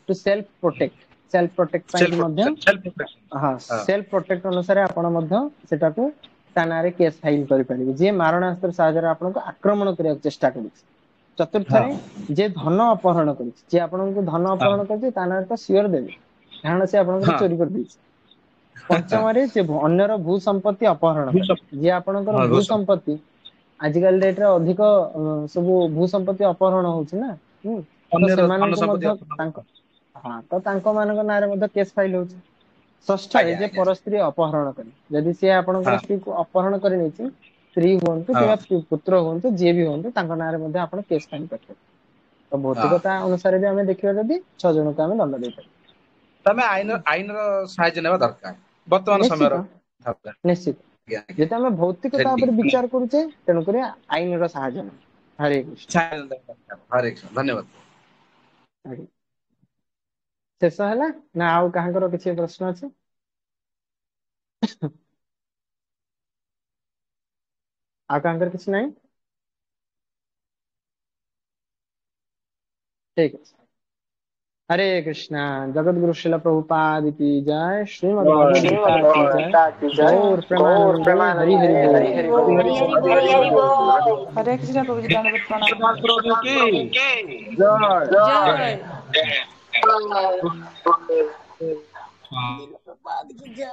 ଟୁ ସେଲ୍ଫ ପ୍ରୋଟେକ୍ଟ ପାଇଁ ସେଲ୍ଫ ମଧ୍ୟ, ପ୍ରୋଟେକ୍ସନ। ହଁ ସେଲ୍ଫ ପ୍ରୋଟେକ୍ଟ ଅନୁସାରେ ଆପଣ ମଧ୍ୟ ସେଟାକୁ ଥାନାରେ କେସ୍ ଫାଇଲ କରିପାରିବେ, ଯିଏ ମାରଣାସ୍ତ୍ର ସାହାଯ୍ୟରେ ଆପଣଙ୍କୁ ଆକ୍ରମଣ କରିବାକୁ ଚେଷ୍ଟା କରୁଛି। ହଁ ଚତୁର୍ଥରେ, ଯିଏ ଧନ ଅପହରଣ କରୁଛି, ଯିଏ ଆପଣଙ୍କୁ ଧନ ହଁ ଅପହରଣ କରୁଛି ତା ନାଁରେ ତ ସିଓର ଦେବେ, କାରଣ ସେ ଆପଣଙ୍କର ହଁ ଚୋରି କରିଦେଇଛି। ପଞ୍ଚମରେ, ଯେ ଅନ୍ୟର ଭୂ ସମ୍ପତ୍ତି ଅପହରଣ କରେ, ଯିଏ ଆପଣଙ୍କର ହଁ ଭୂ ସମ୍ପତ୍ତି, ଆଜିକାଲି ଡେଟରେ ଅଧିକ ସବୁ ଭୂ ସମ୍ପତ୍ତି ଅପହରଣ ହଉଛି ନା, ତ ଅନ୍ୟର ଧନ ସେମାନଙ୍କୁ ସମ୍ପତ୍ତି ମଧ୍ୟ ତାଙ୍କ ମାନଙ୍କ ନାଁରେ ମଧ୍ୟ କେସ୍ ଫାଇଲ ହଉଛି। ଷଷ୍ଠରେ, ଆଜ୍ଞା ଯେ ଆଜ୍ଞା ପରସ୍ତ୍ରୀ ଅପହରଣ କରେ, ଯଦି ସିଏ ଆପଣଙ୍କର ହଁ ସ୍ତ୍ରୀକୁ ଅପହରଣ କରି ନେଇଛି, ସ୍ତ୍ରୀ ହୁଅନ୍ତୁ ହଁ କିମ୍ବା ପୁତ୍ର ହୁଅନ୍ତୁ ଯିଏ ବି ହୁଅନ୍ତୁ ତାଙ୍କ ନାଁରେ ମଧ୍ୟ ଆପଣ କେସ୍ ଫାଇଲ୍ କରିପାରିବେ। ତ ହଁ ଭୌତିକତା ଅନୁସାରେ ବି ଆମେ ଦେଖିବା ଯଦି 6 ଜଣଙ୍କୁ ଆମେ ଦଣ୍ଡ ଦେଇପାରିବା। ତମେ ଆଇନର ସାହାଯ୍ୟ ନେବା ଦରକାର ବର୍ତ୍ତମାନ ସମୟର ନିଶ୍ଚିତ କଥା। ନିଶ୍ଚିତ ଆଜ୍ଞା ଆଜ୍ଞା ଯେହେତୁ ଆମେ ଭୌତିକତା ଉପରେ ବିଚାର କରୁଛେ ତେଣୁକରି ଆଇନର ସାହାଯ୍ୟ ନେବା। ହରେ କୃଷ୍ଣ। ହରେ କୃଷ୍ଣ ଧନ୍ୟବାଦ। ଆଜ୍ଞା। ଶେଷ ହେଲା ନା ଆଉ କାହାଙ୍କର କିଛି ପ୍ରଶ୍ନ ଅଛି? ଆଉ କାହାଙ୍କର କିଛି ନାହିଁ? ठीक है। हरे कृष्णा। जगत गुरु शिल प्रभुपाद की जय। श्रीमद् भगवद गीता की जय। गौर गौर प्रेमानंदे हरि हरि प्रेमानंदे बोल। हरि हरि बोल। हरि हरि बोल। हरे कृष्ण प्रभु जी दंडवत प्रणाम। प्रभु की जय। जय। हाँ। प्रभुपाद की जय।